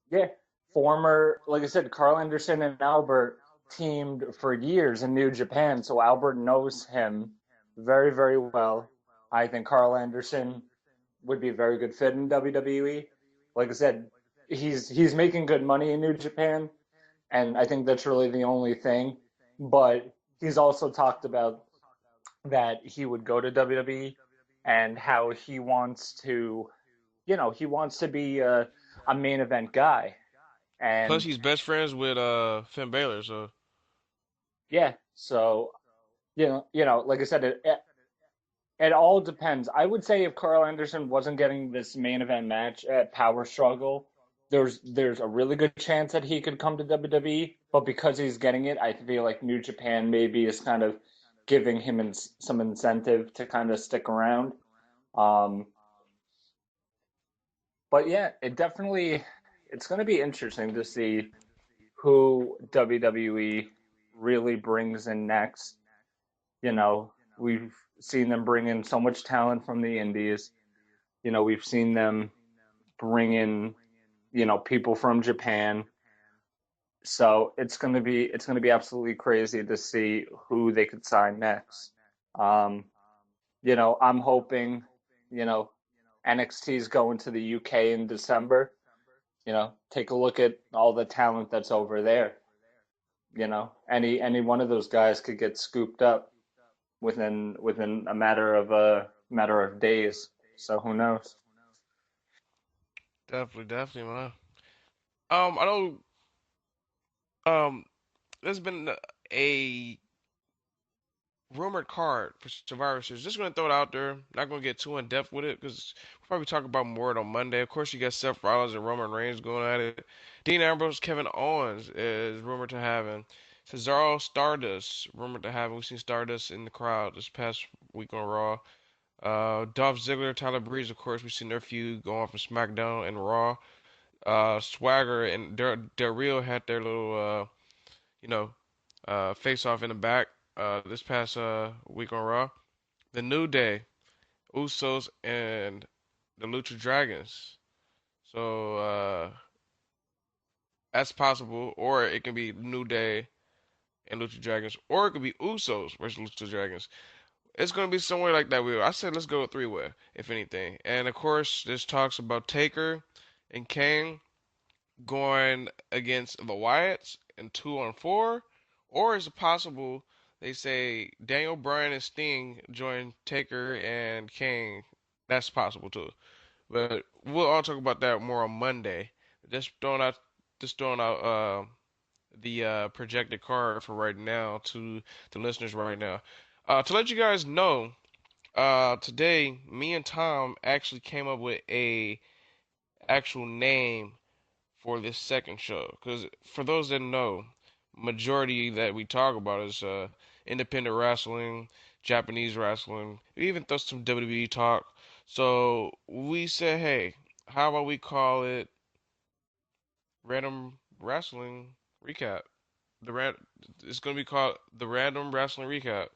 [SPEAKER 3] Yeah, like I said, Carl Anderson and Albert teamed for years in New Japan, so Albert knows him very, very well. I think Carl Anderson would be a very good fit in WWE. Like I said, he's making good money in New Japan, and I think that's really the only thing. But he's also talked about that he would go to WWE and how he wants to be a main event guy. And
[SPEAKER 2] plus he's best friends with Finn Balor, so
[SPEAKER 3] yeah, so like I said, it all depends. I would say if Carl Anderson wasn't getting this main event match at Power Struggle, there's a really good chance that he could come to WWE, but because he's getting it, I feel like New Japan maybe is kind of giving him some incentive to kind of stick around. But yeah, it's going to be interesting to see who WWE really brings in next. We've seen them bring in so much talent from the indies. We've seen them bring in, people from Japan. So it's going to be absolutely crazy to see who they could sign next. I'm hoping, NXT's going to the UK in December. Take a look at all the talent that's over there. Any one of those guys could get scooped up within a matter of days. So who knows?
[SPEAKER 2] definitely, man. I know. There's been a rumored card for Survivor Series. Just gonna throw it out there. Not gonna get too in depth with it because we'll probably talk about more on Monday. Of course, you got Seth Rollins and Roman Reigns going at it. Dean Ambrose, Kevin Owens is rumored to having. Cesaro, Stardust rumored to having. We've seen Stardust in the crowd this past week on Raw. Dolph Ziggler, Tyler Breeze, of course, we've seen their feud going from SmackDown and Raw. Swagger and Del Rio had their little, you know, face off in the back this past week on Raw. The New Day, Usos, and the Lucha Dragons. So that's possible, or it can be New Day and Lucha Dragons, or it could be Usos versus Lucha Dragons. It's gonna be somewhere like that. I said let's go with three-way, if anything. And of course, there's talks about Taker and Kane going against the Wyatts in 2-on-4, or is it possible they say Daniel Bryan and Sting join Taker and Kane? That's possible too. But we'll all talk about that more on Monday. Just throwing out, the projected card for right now to the listeners right now. To let you guys know, today me and Tom actually came up with a actual name for this second show. Because for those that know, majority that we talk about is independent wrestling, Japanese wrestling. We even throw some WWE talk. So we said, hey, how about we call it Random Wrestling Recap? The ran It's gonna be called the Random Wrestling Recap.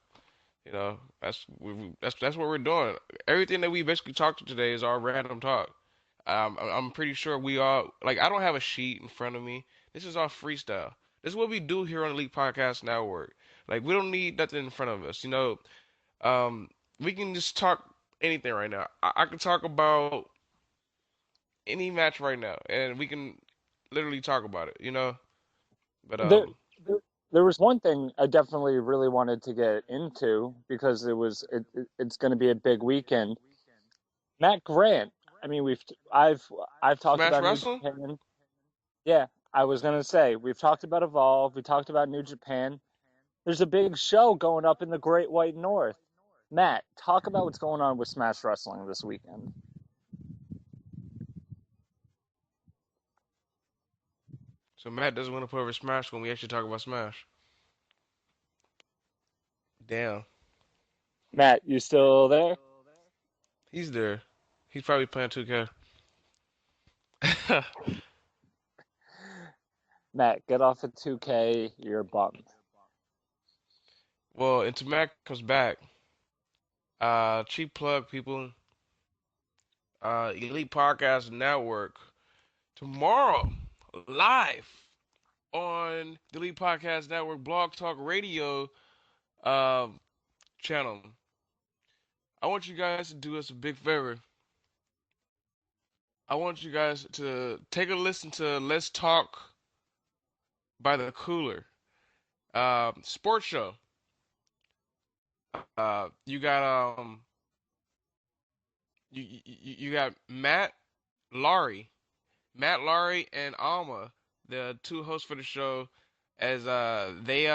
[SPEAKER 2] You know, that's what we're doing. Everything that we basically talked to today is our random talk. I'm pretty sure we all like. I don't have a sheet in front of me. This is all freestyle. This is what we do here on Elite Podcast Network. Like we don't need nothing in front of us. We can just talk anything right now. I can talk about any match right now, and we can literally talk about it. But
[SPEAKER 3] There, there was one thing I definitely really wanted to get into because it's going to be a big weekend. Matt Grant. I mean, I've talked
[SPEAKER 2] Smash
[SPEAKER 3] about New
[SPEAKER 2] Wrestling.
[SPEAKER 3] Japan. Yeah, I was going to say we've talked about Evolve. We talked about New Japan. There's a big show going up in the Great White North. Matt, talk about what's going on with Smash Wrestling this weekend.
[SPEAKER 2] So Matt doesn't want to put over Smash when we actually talk about Smash. Damn,
[SPEAKER 3] Matt, you still there?
[SPEAKER 2] he's there. He's probably playing 2K.
[SPEAKER 3] Matt, get off of 2K. You're bummed.
[SPEAKER 2] Well, until Matt comes back, cheap plug, people. Elite Podcast Network tomorrow, live on the Elite Podcast Network Blog Talk Radio uh, channel. I want you guys to do us a big favor. I want you guys to take a listen to Let's Talk by the Cooler sports show. You got you got Laurie, Matt Laurie and Alma, the two hosts for the show, as they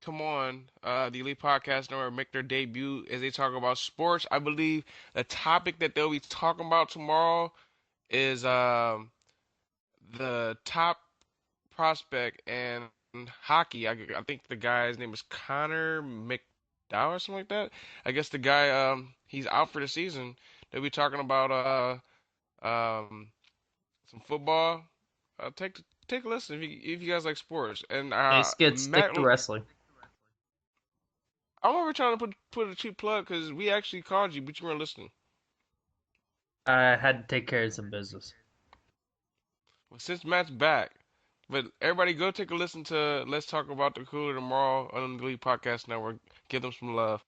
[SPEAKER 2] come on the Elite Podcast Network, make their debut as they talk about sports. I believe the topic that they'll be talking about tomorrow is the top prospect in hockey. I think the guy's name is Connor McDowell or something like that. I guess the guy he's out for the season. They'll be talking about some football. Take a listen if you guys like sports. And
[SPEAKER 5] Hey, Skid, stick to wrestling.
[SPEAKER 2] I'm over trying to put a cheap plug because we actually called you, but you weren't listening.
[SPEAKER 5] I had to take care of some business.
[SPEAKER 2] Well, since Matt's back, but everybody go take a listen to Let's Talk About the Cooler tomorrow on the Elite Podcast Network. Give them some love.